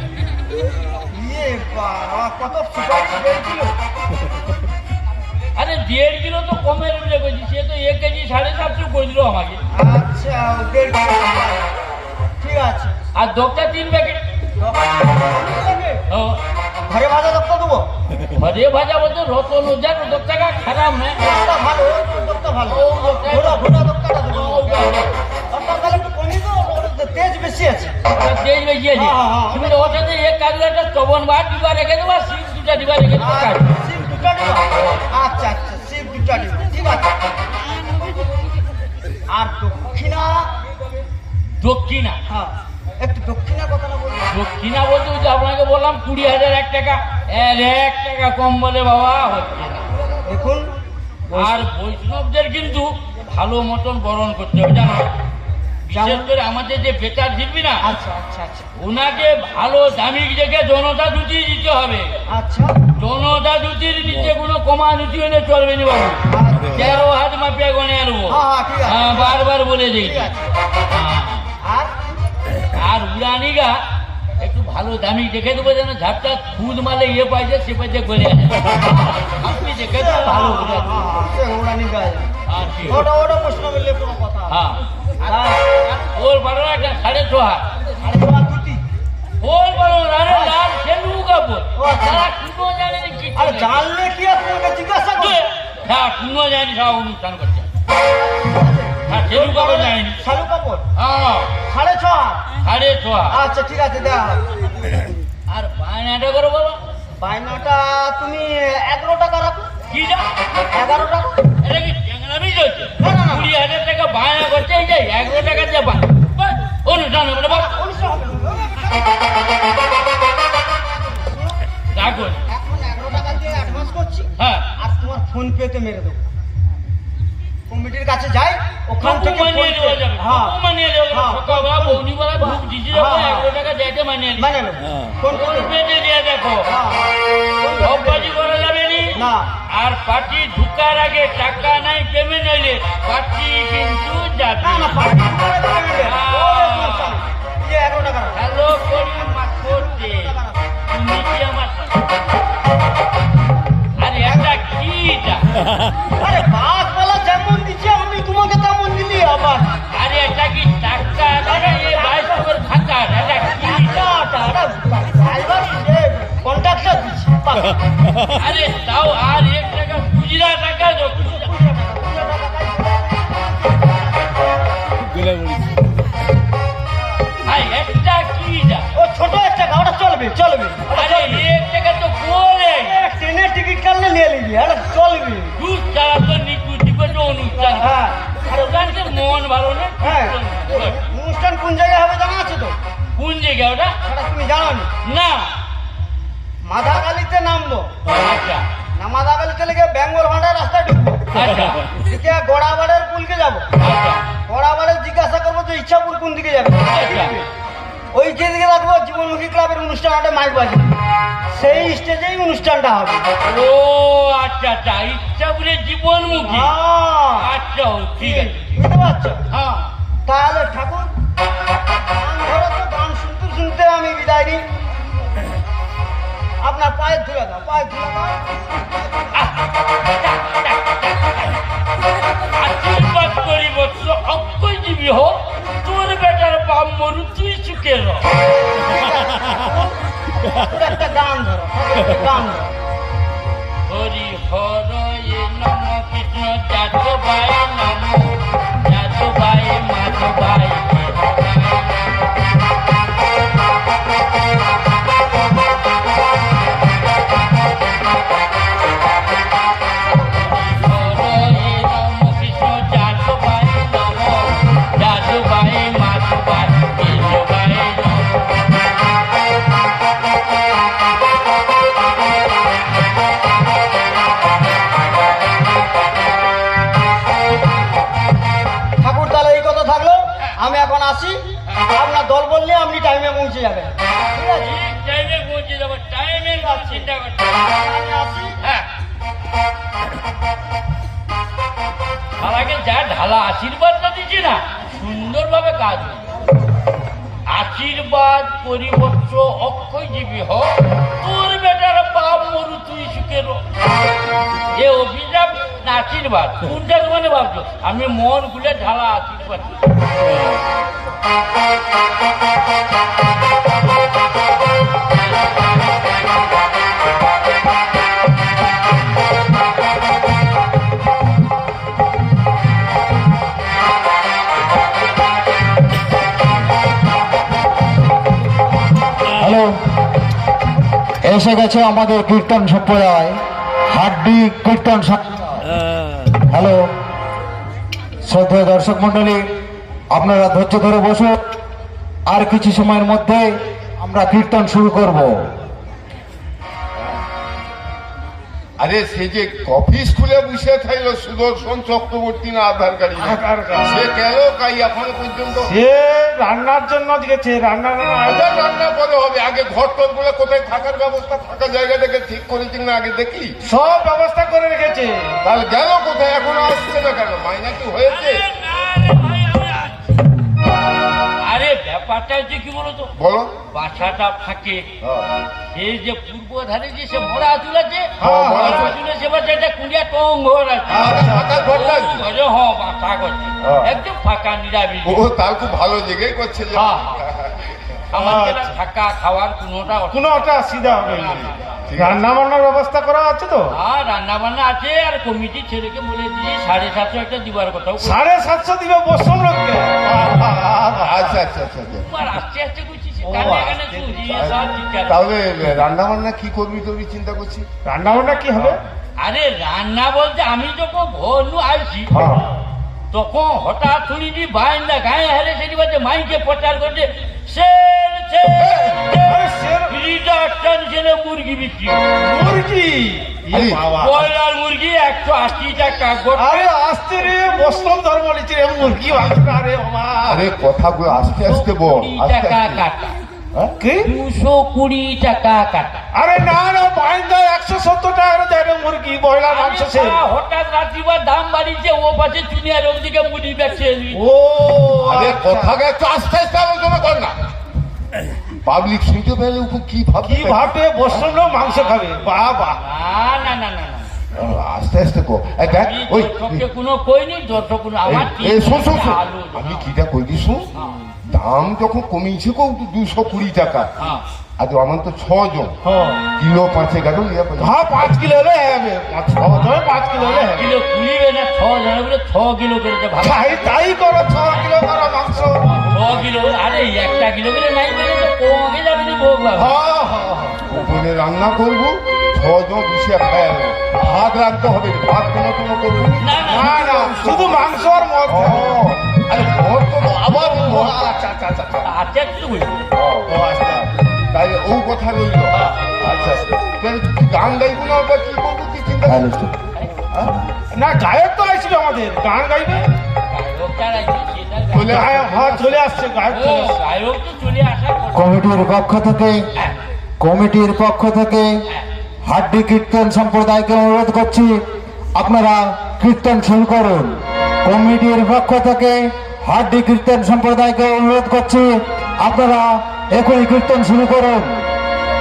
ইয়ে বাবা, কত সুপারি 1.5 কিলো। আরে 1.5 কিলো তো কমের উল্লেখ করছি, সে তো করে দিল আমাকে। আচ্ছা 1.5 কিলো চাল। ঠিক আছে। আর দোকটা 3 প্যাকেট। ও ঘরে ভাজা দোক্তা দেবো? ঘরে ভাজা বলতে রতন উজার দোকটাকা খারাপ না। দোক্তা ভালো, ওই দোক্তা ভালো। ও দোকটা ঘোড়া ঘোড়া দোক্তাটা দেবো। ওটা তাহলে একটু কমিয়ে দাও, ওটা তেজ বেশি আছে। তেজ বেশি আছে। হ্যাঁ, হ্যাঁ। তুমি ওটাতে এক কাজু একটা চবন বার ডিবা রেখে দেবো আর সিম 2টা ডিবা রেখে দেবো। আর সিম 2টা দিবা? আচ্ছা আচ্ছা, সিম 2টা দিবা। ঠিক আছে। আর দক্ষিণা? দক্ষিণা হ্যাঁ, একটু দক্ষিণার কথাটা বলবো। দক্ষিণা বলতে ওই যে আপনাকে বললাম 20,001 টাকা। 1 টাকা কম বলে বাবা হচ্ছে না। দেখুন, আর বৈষ্ণবদের কিন্তু ভালো মতন বরণ করতে হবে জানো, বিশেষ করে আমাদের যে বেটার শিল্পী না, আচ্ছা আচ্ছা আচ্ছা ওনাকে ভালো দামি দেখে জনতা দুটি দিতে হবে। আচ্ছা জনতা দুটির নিচে কোনো কমা দুটি হলে চলবে না বাবু। 13 হাত মাপিয়া গনে আনবো। হ্যাঁ, ঠিক আছে। হ্যাঁ, বারবার বলে দিই। ঠিক আছে। আর আর উড়ানিগা একটু ভালো দামি দেখে দেবো যেন ঝাপটা খুদ মালে ইয়ে পাইছে সে পাইছে গলে আসে। আপনি দেখে দেবো ভালো করে। উড়ানি গায়ে আর কি? ওটা ওটা প্রশ্ন করলে কোনো কথা হ্যাঁ, ওর বারো একটা 6.5 হাত। আরে বাবা দুটি। ওর বারো আরে লাল সেলু কাপড়। ও আচ্ছা। তারা কোনো জানে না কি। আরে জানলে কি আর তোমাকে জিজ্ঞাসা করবে? হ্যাঁ, কোনো জানি সব অনুষ্ঠান করছে। হ্যাঁ, সেলু কাপড় জানি। শালু কাপড় হ্যাঁ, 6.5। 6.5 হাত। আচ্ছা ঠিক আছে, দেওয়া হবে। আর বায়নাটা করে বলো বায়নাটা তুমি 11 টাকা রাখো। কি যা 11 টাকা। এটা কি চ্যাংরামি চলছে? না, না, না। 20,000 টাকা বায়না করছে, এই যে 11 টাকা দিয়ে অনুষ্ঠান হবে না বাবা। অনুষ্ঠান হবে না। রাখুন। এখন 11 টাকা দিয়ে অ্যাডভান্স করছি, হ্যাঁ, আর তোমার ফোন পেতে মেরে দেবো। কমিটির কাছে যাই, ওখান থেকে মানিয়ে phone দেওয়া pay- যাবে। হ্যাঁ মানিয়ে দেওয়া যাবে। হ্যাঁ। সকালবেলা বৌনিবেলা ধূপ দিতে যাবো, হ্যাঁ, 11 টাকা দিতে মানিয়ে দিই। মানে নেবো। ফোন পে দেবো। পেটে দিয়ে দেখো, হ্যাঁ। সববাজি করা যাবে নি। না। আর পার্টি ঢুকার আগে টাকা নাই পেমেন্ট হইলে পার্টি কিন্তু যাবে। না না, পার্টি করে দেবে নেবে। ওরে সমস্যা নেই। এই যে 11 টাকা রাখো। হ্যালো করি মাত করতে তুমি কি আমার আরে একটা কি এটা? আরে বাসওয়ালা যেমন দিচ্ছে আমি তোমাকে তেমন দিলি আবার। আরে এটা কি টাকা টাকা এই 22 টাকার খাতা এটা কি? ড্রাইভার কন্ট্রাক্টর দিচ্ছে। আরে তাও আর 1 টাকা খুচরা টাকা তো ভাই একটা কি এটা? ও ছোট একটা ওটা চলবে চলবে। আরে 1 টাকা তো করে ট্রেনের টিকিট কাটলে নিয়ে নিবি, আরে চলবে। দুধ ছাড়া তো নিকু দিবে তো অনুষ্ঠান। হ্যাঁ আর ওখানকার মন ভালো না। হ্যাঁ। অনুষ্ঠান কোন জায়গায় হবে জানা আছে তো? কোন জায়গা ওটা? সেটা তুমি জানো নি? না। মাদাগালিতে নামবো। আচ্ছা না, মাদাগালিতে লেগে বেঙ্গল ভান্ডার রাস্তায় ঢুকবো। আচ্ছা দিকে গোড়াবাড়ের পুলকে যাবো। আচ্ছা গোড়াবাড়ের জিজ্ঞাসা করবো যে ইচ্ছাপুর কোন দিকে যাবে। আচ্ছা। ওই যে দিকে রাখবো জীবনমুখী ক্লাবের অনুষ্ঠান হবে, মাইক বাজবে, সেই স্টেজেই অনুষ্ঠানটা হবে। ও আচ্ছা আচ্ছা, ইচ্ছাপুরে জীবনমুখী। হ্যাঁ। আচ্ছা ও ঠিক আছে। বুঝতে পারছো? হ্যাঁ, তাহলে ঠাকুর গান ধরো তো, গান শুনতে শুনতে আমি বিদায় নিই। আপনার পায়ে ধুলে দাও, পায়ে ধুলে দাও। আশীর্বাদ করি বৎস অক্ষয়জীবী হোক, তোর বেটার বাপ মরু তুই সুখে রহ। ঠাকুর একটা গান ধরো, ঠাকুর একটা গান ধরো। হরি হর এ নম কৃষ্ণ যাদবাই নম যাদবাই মাধবাই। ঠাকুর তাহলে এই কথা থাকলো, আমি এখন আসি। আপনার দল বললে আপনি টাইমে পৌঁছে যাবেন। ঠিক আছে, ঠিক টাইমে পৌঁছে যাবো, টাইমের চিন্তা করতে হবে। আমি আসি। হ্যাঁ, আমাকে যা ঢালা আশীর্বাদটা দিচ্ছি না, সুন্দরভাবে কাজ হবে। আশীর্বাদ পরিবর্ত অক্ষয়জীবী হোক, তোর বেটার বাপ মরু তুই সুখে দুঃখের যে অভিশাপ না আশীর্বাদ কোনটা মানে ভাবছো? আমি মন খুলে ঢালা আশীর্বাদ। হ্যালো, এসে গেছে আমাদের কীর্তন সম্প্রদায়, হাড্ডি কীর্তন হ্যালো, শ্রদ্ধেয় দর্শক মন্ডলী, আপনারা ধৈর্য ধরে বসুন। আর কিছু সময়ের মধ্যে আমরা কীর্তন শুরু করব। আরে সে যে কফি স্কুলে বসে থাকলো সুদর্শন চক্রবর্তী না আধার কার্ড সে গেল কাই এখনো পর্যন্ত? সে রান্নার জন্য গেছে, রান্না রান্না পরে হবে, আগে ঘর টর গুলো কোথায় থাকার ব্যবস্থা, থাকা জায়গাটাকে ঠিক করেছি না আগে দেখি। সব ব্যবস্থা করে রেখেছে। তাহলে গেল কোথায়, এখনো আসছে না কেন? মাইনা কি হয়েছে? আরে ব্যাপারটা হচ্ছে কি বলতো, বলো। বাসাটা ফাঁকে, হ্যাঁ। এই যে পূর্ব ধারে যে সে মরা চুল আছে, হ্যাঁ, মরা মরা চুল। চুলে সে বাচ্চা একটা কুড়িয়া টং ঘর আছে। ফাঁকা ঘরটা আছে? হ্যাঁ, বাসা করছে হ্যাঁ। একদম ফাঁকা নিরাবিলি। ও তার খুব ভালো জায়গায় করছে যে। হ্যাঁ, আমাদের থাকা খাওয়ার কোনোটা কোনোটা অসুবিধা হবে না। ঠিক আছে। রান্না বান্নার ব্যবস্থা করা আছে তো? হ্যাঁ, রান্না বান্না আছে। আর কমিটি ছেলেকে বলে দিয়ে 750 একটা দিবার কথাও বলে। 750 দিবে বসুন লোককে। আচ্ছা আচ্ছা আচ্ছা আচ্ছা। আর আস্তে আস্তে করছি সে ও, কানে কানে আস্তে শুনছি, আস্তে। সব ঠিক আছে। তাহলে রান্না বান্না কি করবি তুমি চিন্তা করছি? রান্না বান্না কি হবে? আরে রান্না বলতে আমি যখন ঘর নু আসছি হ্যাঁ। তখন হঠাৎ শুনিনি বাইন্দা গায়ে হারে সেটি বাজে মাইকে প্রচার করছে সেল সেল আরে শের লিটার টন ছেলে মুরগি বিক্রি, মুরগি। আরে, বাবা, ব্রয়লার মুরগি 180 টাকা গোটা। আরে আসতে রে, বসলাম ধর্ম লিচি রে, মুরগি বাঁচবে। আরে বাবা, আরে কথাগুলো আস্তে আস্তে বল, 220 আস্তে টাকা আস্তে। কাটা, হ্যাঁ? কি? 220 টাকা কাটা। আরে না না, বাইন্দা 170 টাকা করে দেয় রে মুরগি, বয়লার মাংস সে। আরে হঠাৎ রাত্রিবার দাম বাড়িছে, ও পাশে চুনিয়ার ওদিকে মুড়ি বেচছে। ও আরে আচ্ছা। কথাটা একটু আস্তে আস্তে আলোচনা কর না, পাবলিক শুনতে পেলে ওকে কি ভাববে? কি ভাবে বসলাম লোক মাংস খাবে? বাবা, না না না না না, আস্তে আস্তে কো। এই দেখ আমি ওই দর্শককে কোনো কইনি, দর্শক কোনো আমার এই শোন শোন শোন, আলু আমি কিটা কইলি শুন, দাম যখন কমিয়েছে কো 220 টাকা, হ্যাঁ। আর আমার তো 6 জন, হ্যাঁ কিলো 5 গেল ইয়া বলে। হ্যাঁ, 5 কিলো হলে হবে। 5 কিলো হলে হবে। কিলো কুড়িবে না, 6 জনে বলে 6 কিলো করেছে ভালো। তাই করো, 6 কিলো করো মাংস। 6 কিলো, আরে 1 কিলো করে নাই করে তো কমে যাবে না ভোগ বাবা। হ্যাঁ হ্যাঁ হ্যাঁ। ওখানে রান্না করবো, 6 জন বসিয়ে খায়, ভাত রাখতে হবে, ভাত কোনো কোনো করবো না না না না, শুধু মাংস আর মদ ও, খাবে। আরে মদ তো আবার মদ। আচ্ছা আচ্ছা আচ্ছা আচ্ছা। আছে একটু বলবো। ও আচ্ছা, তাই ও কথা রইল। আচ্ছা, তাহলে তুই গান গাইবো না বা কি করবো কি চিন্তা করছিস? না, গায়ক তো আসবে আমাদের, গান গাইবে। গায়ক যারা আছে সেটা চলে আয়। হ্যাঁ, চলে আসছে গায়ক, ও, চলে আসছে। গায়ক তো চলে আসার কথা। কমিটির পক্ষ থেকে হাড্ডি কীর্তন সম্প্রদায়কে অনুরোধ করছি, আপনারা কীর্তন শুরু করুন। কমিটির পক্ষ থেকে হাড্ডি কীর্তন সম্প্রদায়কে অনুরোধ করছি, আপনারা এখনই কীর্তন শুরু করুন।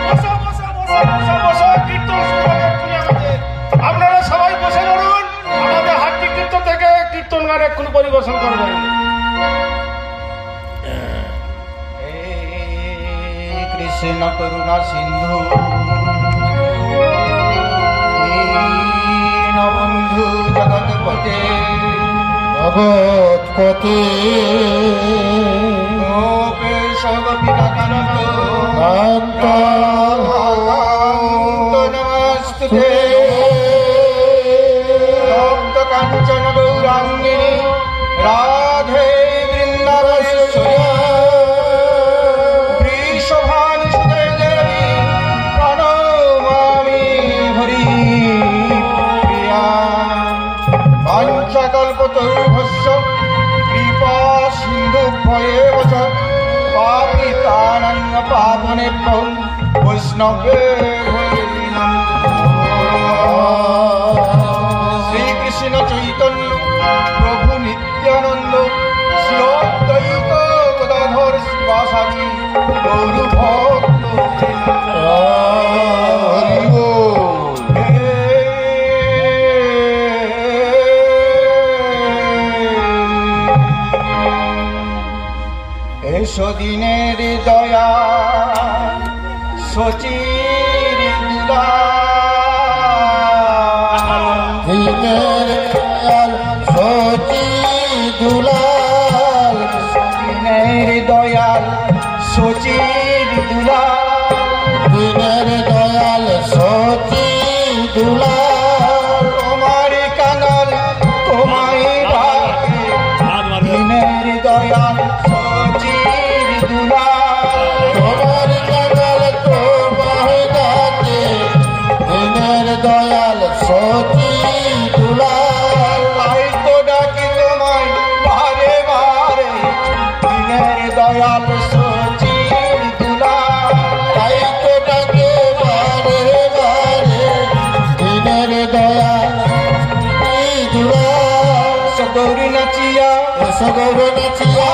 বসো, বসো, বসো, বসো, বসো, কীর্তন শুরু হবে এক্ষুনি আমাদের। আপনারা সবাই বসে পড়ুন, আমাদের হাড্ডি কীর্তন থেকে কীর্তন গান এক্ষুনি পরিবেশন করবেন। কৃষ্ণ করুণা সিন্ধু বন্ধু জগৎপতে জগৎপতি গোপেশ গোপিকাকান্ত কান্ত নমস্তুতে তপ্ত কাঞ্চন গৌরাঙ্গিনী রাধে বৃন্দাবনেশ্বরী বৃষভানু সুতে দেবী প্রণমামি হরি প্রিয়া পঞ্চকল্পতরুভস্য কৃপা সিন্ধু ভয়েব চ পাপিতানং পাবনেভ্যো বৈষ্ণবে শ্রীকৃষ্ণ চৈতন্য প্রভু নিত্যানন্দ শ্রী অদ্বৈত গদাধর শিবাসাদি গৌর ভক্ত হরি বল। হে সদিনের দয়া সচির দিনের দয়াল সচি দুলাল, সদিনের দয়াল সচির দিনের দয়াল সচি দুলাল, তোমার কাঙাল তোমায় ডাকে দিনের দয়াল সচির তোমার কাঙাল তোমায় ডাকে দিনের দয়াল সচি দুলাল, তাই তো ডাকি তোমায় বারে বারে দিনের দয়াল সচির তাই তো ডাকে বারে বারে দিনের দয়াল দুলাল। সগৌরী নাচিয়া এসো গৌর নাচিয়া,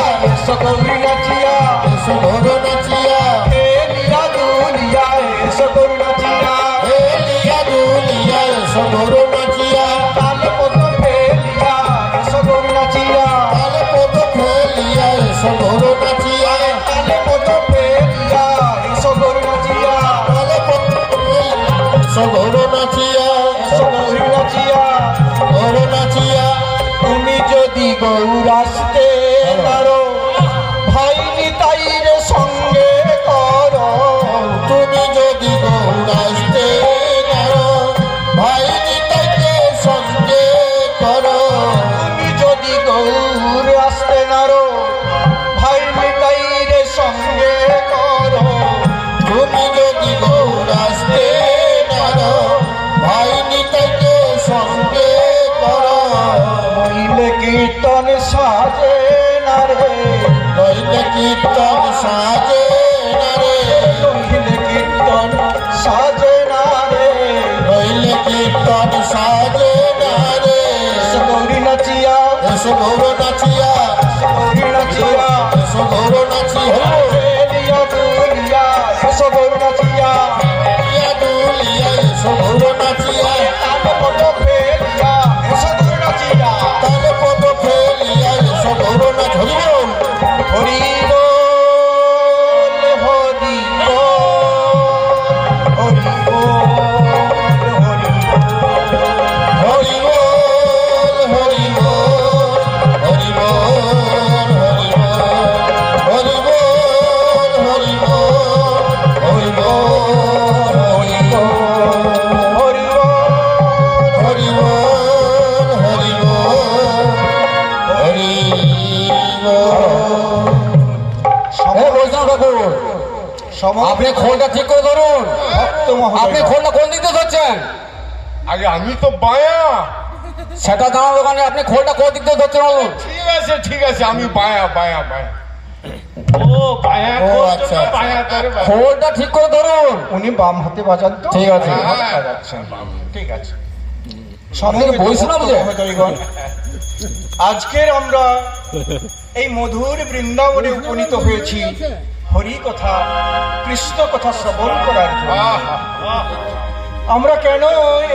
সগৌরী নাচিয়া এসো গৌর নাচিয়া, হে লিয়া দুলিয়া সগৌরী নাচিয়া লিয়া দুলিয়া এসো গৌর নাচিয়া, তাল পদ ফেলিয়া সগৌরী নাচিয়া তালে পদ ফেলিয়া এসো গৌর নাচিয়া, তাল পদ ফেলিয়া সগৌরী নাচিয়া তালে পদ এসো গৌর নাচিয়া, সগৌরী নাচিয়া গৌর নাচিয়া। তুমি যদি গৌরাস্তে পারো ভাই নিতাইর সঙ্গে করো তুমি যদি গৌরাস্তে করো ভাই নিতাইকে সঙ্গে করো, তুমি যদি গৌরাস্তে নারো ভাই নিতাইর সঙ্গে করো তুমি যদি গৌরাস্তে করো ভাই নিতাইকে সঙ্গে করো, নইলে কীর্তন সাজে না রে নইলে কীর্তন সাজে না রে, নইলে কীর্তন সাজে না রে নইলে কীর্তন সাজে না রে। গৌরী নাচিয়া এসো গৌর নাচিয়া, গৌরী নাচিয়া এসো গৌর নাচিয়া, লিয়া দুলিয়া গৌরী নাচিয়া লিয়া দুলিয়া এসো গৌর নাচিয়া, তাল পদ ফেলিয়া গৌরী নাচিয়া তালে পদ ফেলিয়া এসো গৌর নাচ। হরি বল, হরি বল হরি বল হরি হরি বল বল, হরি বল, হরি বল, হরি বল, হরি বল, হরি বল, হরি বল, হরি বল হরি বল, হরি বল, হরি বল। বৈষ্ণব ঠাকুর, আপনি খোলটা ঠিক করে ধরুন। ভক্ত আপনি মহোদয় খোলটা কোন দিক দিয়ে ধরছেন? আগে আমি তো বায়া। সেটা দাঁড়ানো দোকানে আপনি খোলটা কোন দিক দিয়ে ধরছেন বলুন। ঠিক আছে আমি বায়া বায়া বায়া। ও বায়া ও, করছো আচ্ছা, না, আচ্ছা। বায়া করে বায়া। খোলটা ঠিক করে ধরুন। উনি বাম হাতে বাজান তো ঠিক আছে। বাম হাতে বাজাচ্ছেন। ঠিক আছে আপনি কি বৈষ্ণব যে? মহোদয়গণ, আজকের আমরা এই মধুর বৃন্দাবনে উপনীত হয়েছি হরি কথা কৃষ্ণ কথা শ্রবণ করার জন্য। আমরা কেন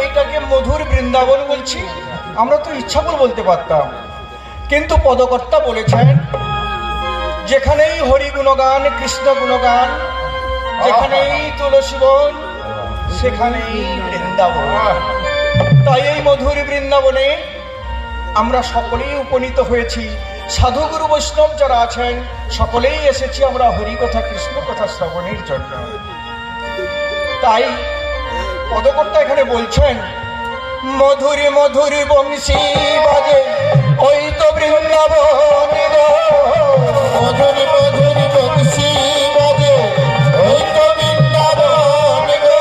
এইটাকে মধুর বৃন্দাবন বলছি? আমরা তো ইচ্ছা করে বলতে পারতাম, কিন্তু পদকর্তা বলেছেন যেখানেই হরি গুণগান কৃষ্ণ গুণগান, যেখানেই তুলসী বন সেখানেই বৃন্দাবন। তাই এই মধুর বৃন্দাবনে আমরা সকলেই উপনীত হয়েছি। সাধুগুরু বৈষ্ণব যারা আছেন সকলেই এসেছি আমরা হরি কথা কৃষ্ণ কথা শ্রবণের জন্য। তাই পদকর্তা এখানে বলছেন মধুর মধুর বংশী বাজে ওই তো বৃন্দাবন গো। মধুর মধুর বংশী বাজে ওই তো বৃন্দাবন গো।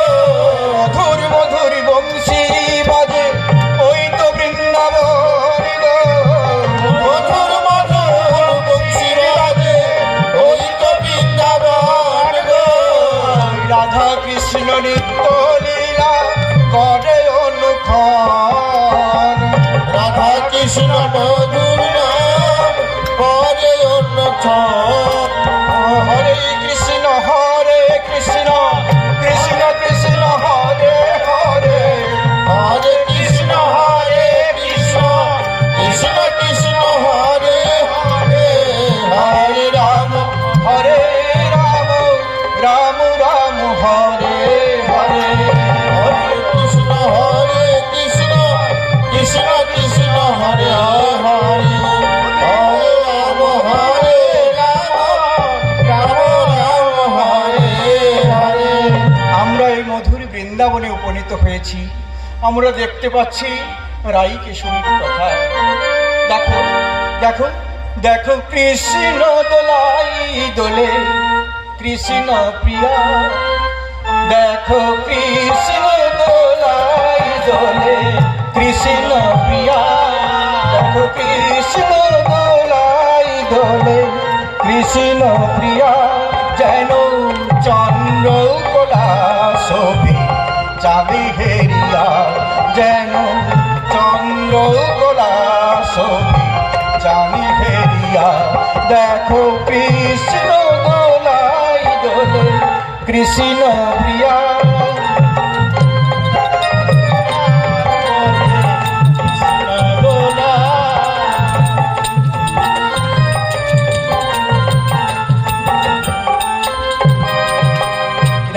মধুর মধুর বংশী বাজে ওই তো বৃন্দাবন গো। মধুর মধুর বংশী বাজে ওই তো বৃন্দাবন গো। রাধা কৃষ্ণ নিত্য লীলা করে অনুক্ষণ। রাধা কৃষ্ণ মধুর নাম সমবেত হয়েছি আমরা দেখতে পাচ্ছি রাই কেশরীর কথা। দেখো দেখো দেখো কৃষ্ণ দোলাই দোলে কৃষ্ণ প্রিয়া, দেখো কৃষ্ণ দোলাই দোলে কৃষ্ণ প্রিয়া, দেখো কৃষ্ণ দোলাই দোলে কৃষ্ণ প্রিয়া, যেন চন্দ্র কোলা শোভে চাঁদি হেরিয়া, যেন চন্দ্র কোলা শোভে চাঁদি হেরিয়া, দেখো কৃষ্ণ দোলাই দোলে কৃষ্ণ প্রিয়া।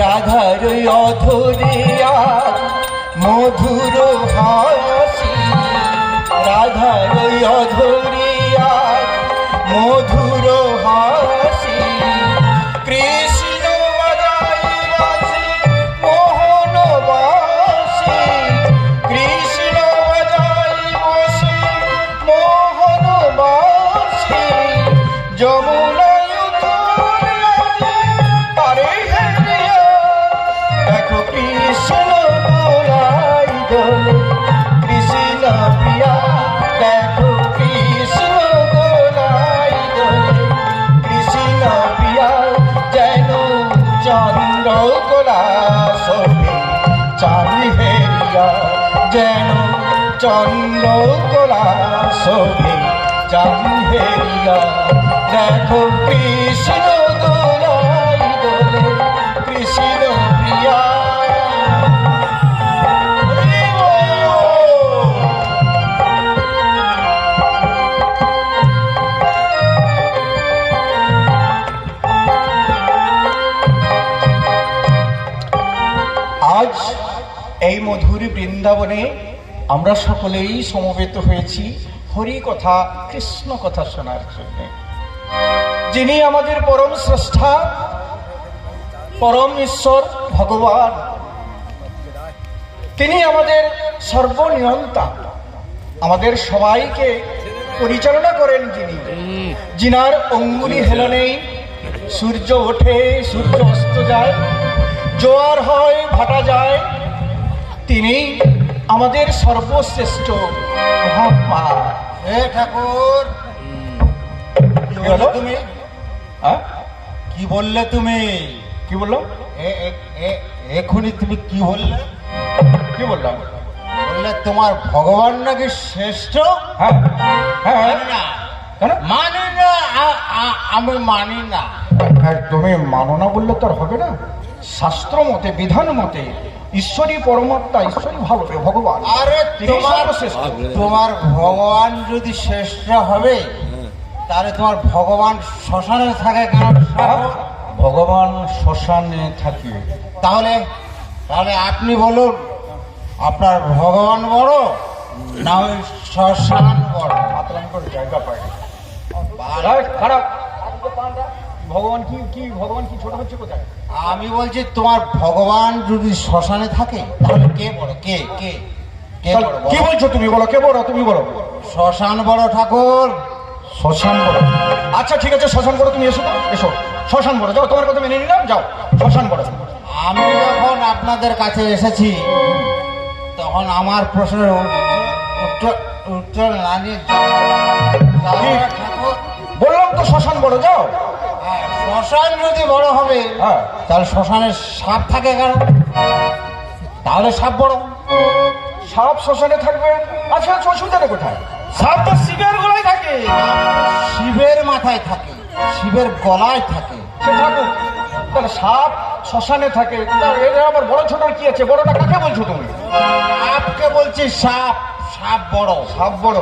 রাধার অধরিয়া মধুর হাসি, রাধার অধরিয়া মধুর হাসি, কৃষ্ণ বাজাই বাঁশি মোহন বাঁশি, কৃষ্ণ বাজাই বাঁশি মোহন বাঁশি, যমুনায় উতরে আজি তারে হেরিয়া, দেখো কৃষ্ণ দোলাই দোলে কৃষ্ণ প্রিয়া, দেখো কৃষ্ণ দোলাই দোলে কৃষ্ণ প্রিয়া, যেন চন্দ্র কোলা শোভে চাঁদি হেরিয়া, যেন চন্দ্র কোলা শোভে চাঁদি হেরিয়া, দেখো কৃষ্ণ দোলাই দোলে কৃষ্ণ প্রিয়া। আজ এই মধুর বৃন্দাবনে আমরা সকলেই সমবেত হয়েছি হরি কথা কৃষ্ণ কথা শোনার জন্য। যিনি আমাদের পরম শ্রেষ্ঠা পরম ঈশ্বর ভগবান, তিনি আমাদের সর্বনিয়ন্তা, আমাদের সবাইকে পরিচালনা করেন যিনি, যিনার অঙ্গুলি হেলনেই সূর্য ওঠে সূর্য অস্ত যায়, জোয়ার হয় ভাটা যায়, তিনি আমাদের সর্বশ্রেষ্ঠ মহাত্মা। এ ঠাকুর, কি কি হলো? বললে তুমি? হ্যাঁ? কি বললে তুমি? কি বললো? এখনই তুমি কি বললে? কি বললাম? বললে তোমার ভগবান নাকি শ্রেষ্ঠ? হ্যাঁ হ্যাঁ মানে না, কেন? মানে না, আমি মানি না। হ্যাঁ, তুমি মানো না বললে তো আর হবে না। শাস্ত্র মতে বিধান মতে ঈশ্বরী পরমাত্মা, ঈশ্বরী ভালো ভগবান, আরে তিনি তোমার সর্বশ্রেষ্ঠ। তোমার ভগবান যদি শ্রেষ্ঠ হবে তাহলে তোমার ভগবান শ্মশানে থাকে কেন? ভগবান শ্মশানে থাকে। তাহলে তাহলে আপনি বলুন, আপনার ভগবান বড় না ওই শ্মশান বড়? মাতলাম করে জায়গা পায় না। খারাপ। ভগবান কি কি ভগবান কি ছোট হচ্ছে কোথায়? আমি বলছি তোমার ভগবান যদি শ্মশানে থাকে তাহলে কে বড়? কে কে কে বড়? কি বলছো তুমি? বলো কে বড়? তুমি বলো। শ্মশান বড় ঠাকুর। শ্মশান বড়? আচ্ছা ঠিক আছে, শ্মশান বড়। তুমি এসো তো, এসো। শ্মশান বড়, যাও, তোমার কথা মেনে নিলাম, যাও শ্মশান বড়। আমি যখন আপনাদের কাছে এসেছি তখন আমার প্রশ্নের উত্তর উত্তর না নিয়ে ঠাকুর, বললাম তো শ্মশান বড়, যাও। হ্যাঁ, শ্মশান যদি বড় হবে হ্যাঁ, তাহলে শ্মশানে সাপ থাকে কেন? তাহলে সাপ বড়। সাপ শ্মশানে থাকবে? আচ্ছা আচ্ছা, অসুবিধাটা কোথায়? সাপ তো শিবের গলায় থাকে। শিবের মাথায় থাকে, শিবের গলায় থাকে। সে থাকুক, তাহলে সাপ শ্মশানে থাকে, এটা আবার বড় ছোট কি আছে? বড়টা কাকে বলছো তুমি? সাপকে বলছি, সাপ। সাপ বড়। সাপ বড়?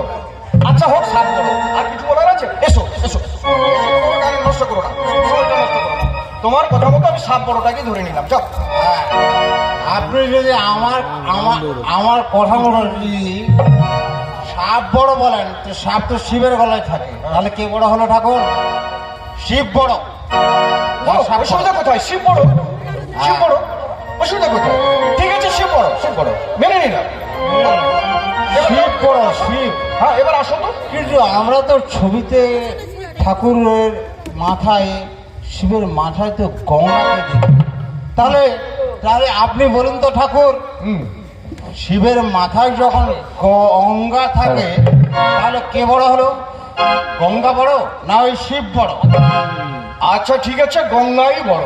আচ্ছা হোক, সাপ বড়। আর কিছু বলার আছে? এসো এসো, সময়টা নষ্ট করো না, সময়টা নষ্ট করো না। তোমার কথা মতো আমি সাপ বড়টাকে ধরে নিলাম, যাও। হ্যাঁ, আপনি যদি আমার আমার আমার কথা মতো যদি সাপ বড় বলেন তো সাপ তো শিবের গলায় থাকে, তাহলে কে বড় হলো ঠাকুর? শিব বড়। সাপ বড়। অসুবিধা কোথায়? শিব বড়, শিব বড়, অসুবিধা কোথায়? ঠিক আছে, শিব বড়, শিব বড়, মেনে নিলাম। শিব বড়, শিব। হ্যাঁ, এবার আসো তো। কিন্তু আমরা তো ছবিতে ঠাকুরের মাথায়, শিবের মাথায় তো গঙ্গাকে দেখি। তাহলে তাহলে আপনি বলুন তো ঠাকুর, শিবের মাথায় যখন গঙ্গা থাকে তাহলে কে বড় হলো? গঙ্গা বড় না ওই শিব বড়? আচ্ছা ঠিক আছে, গঙ্গাই বড়।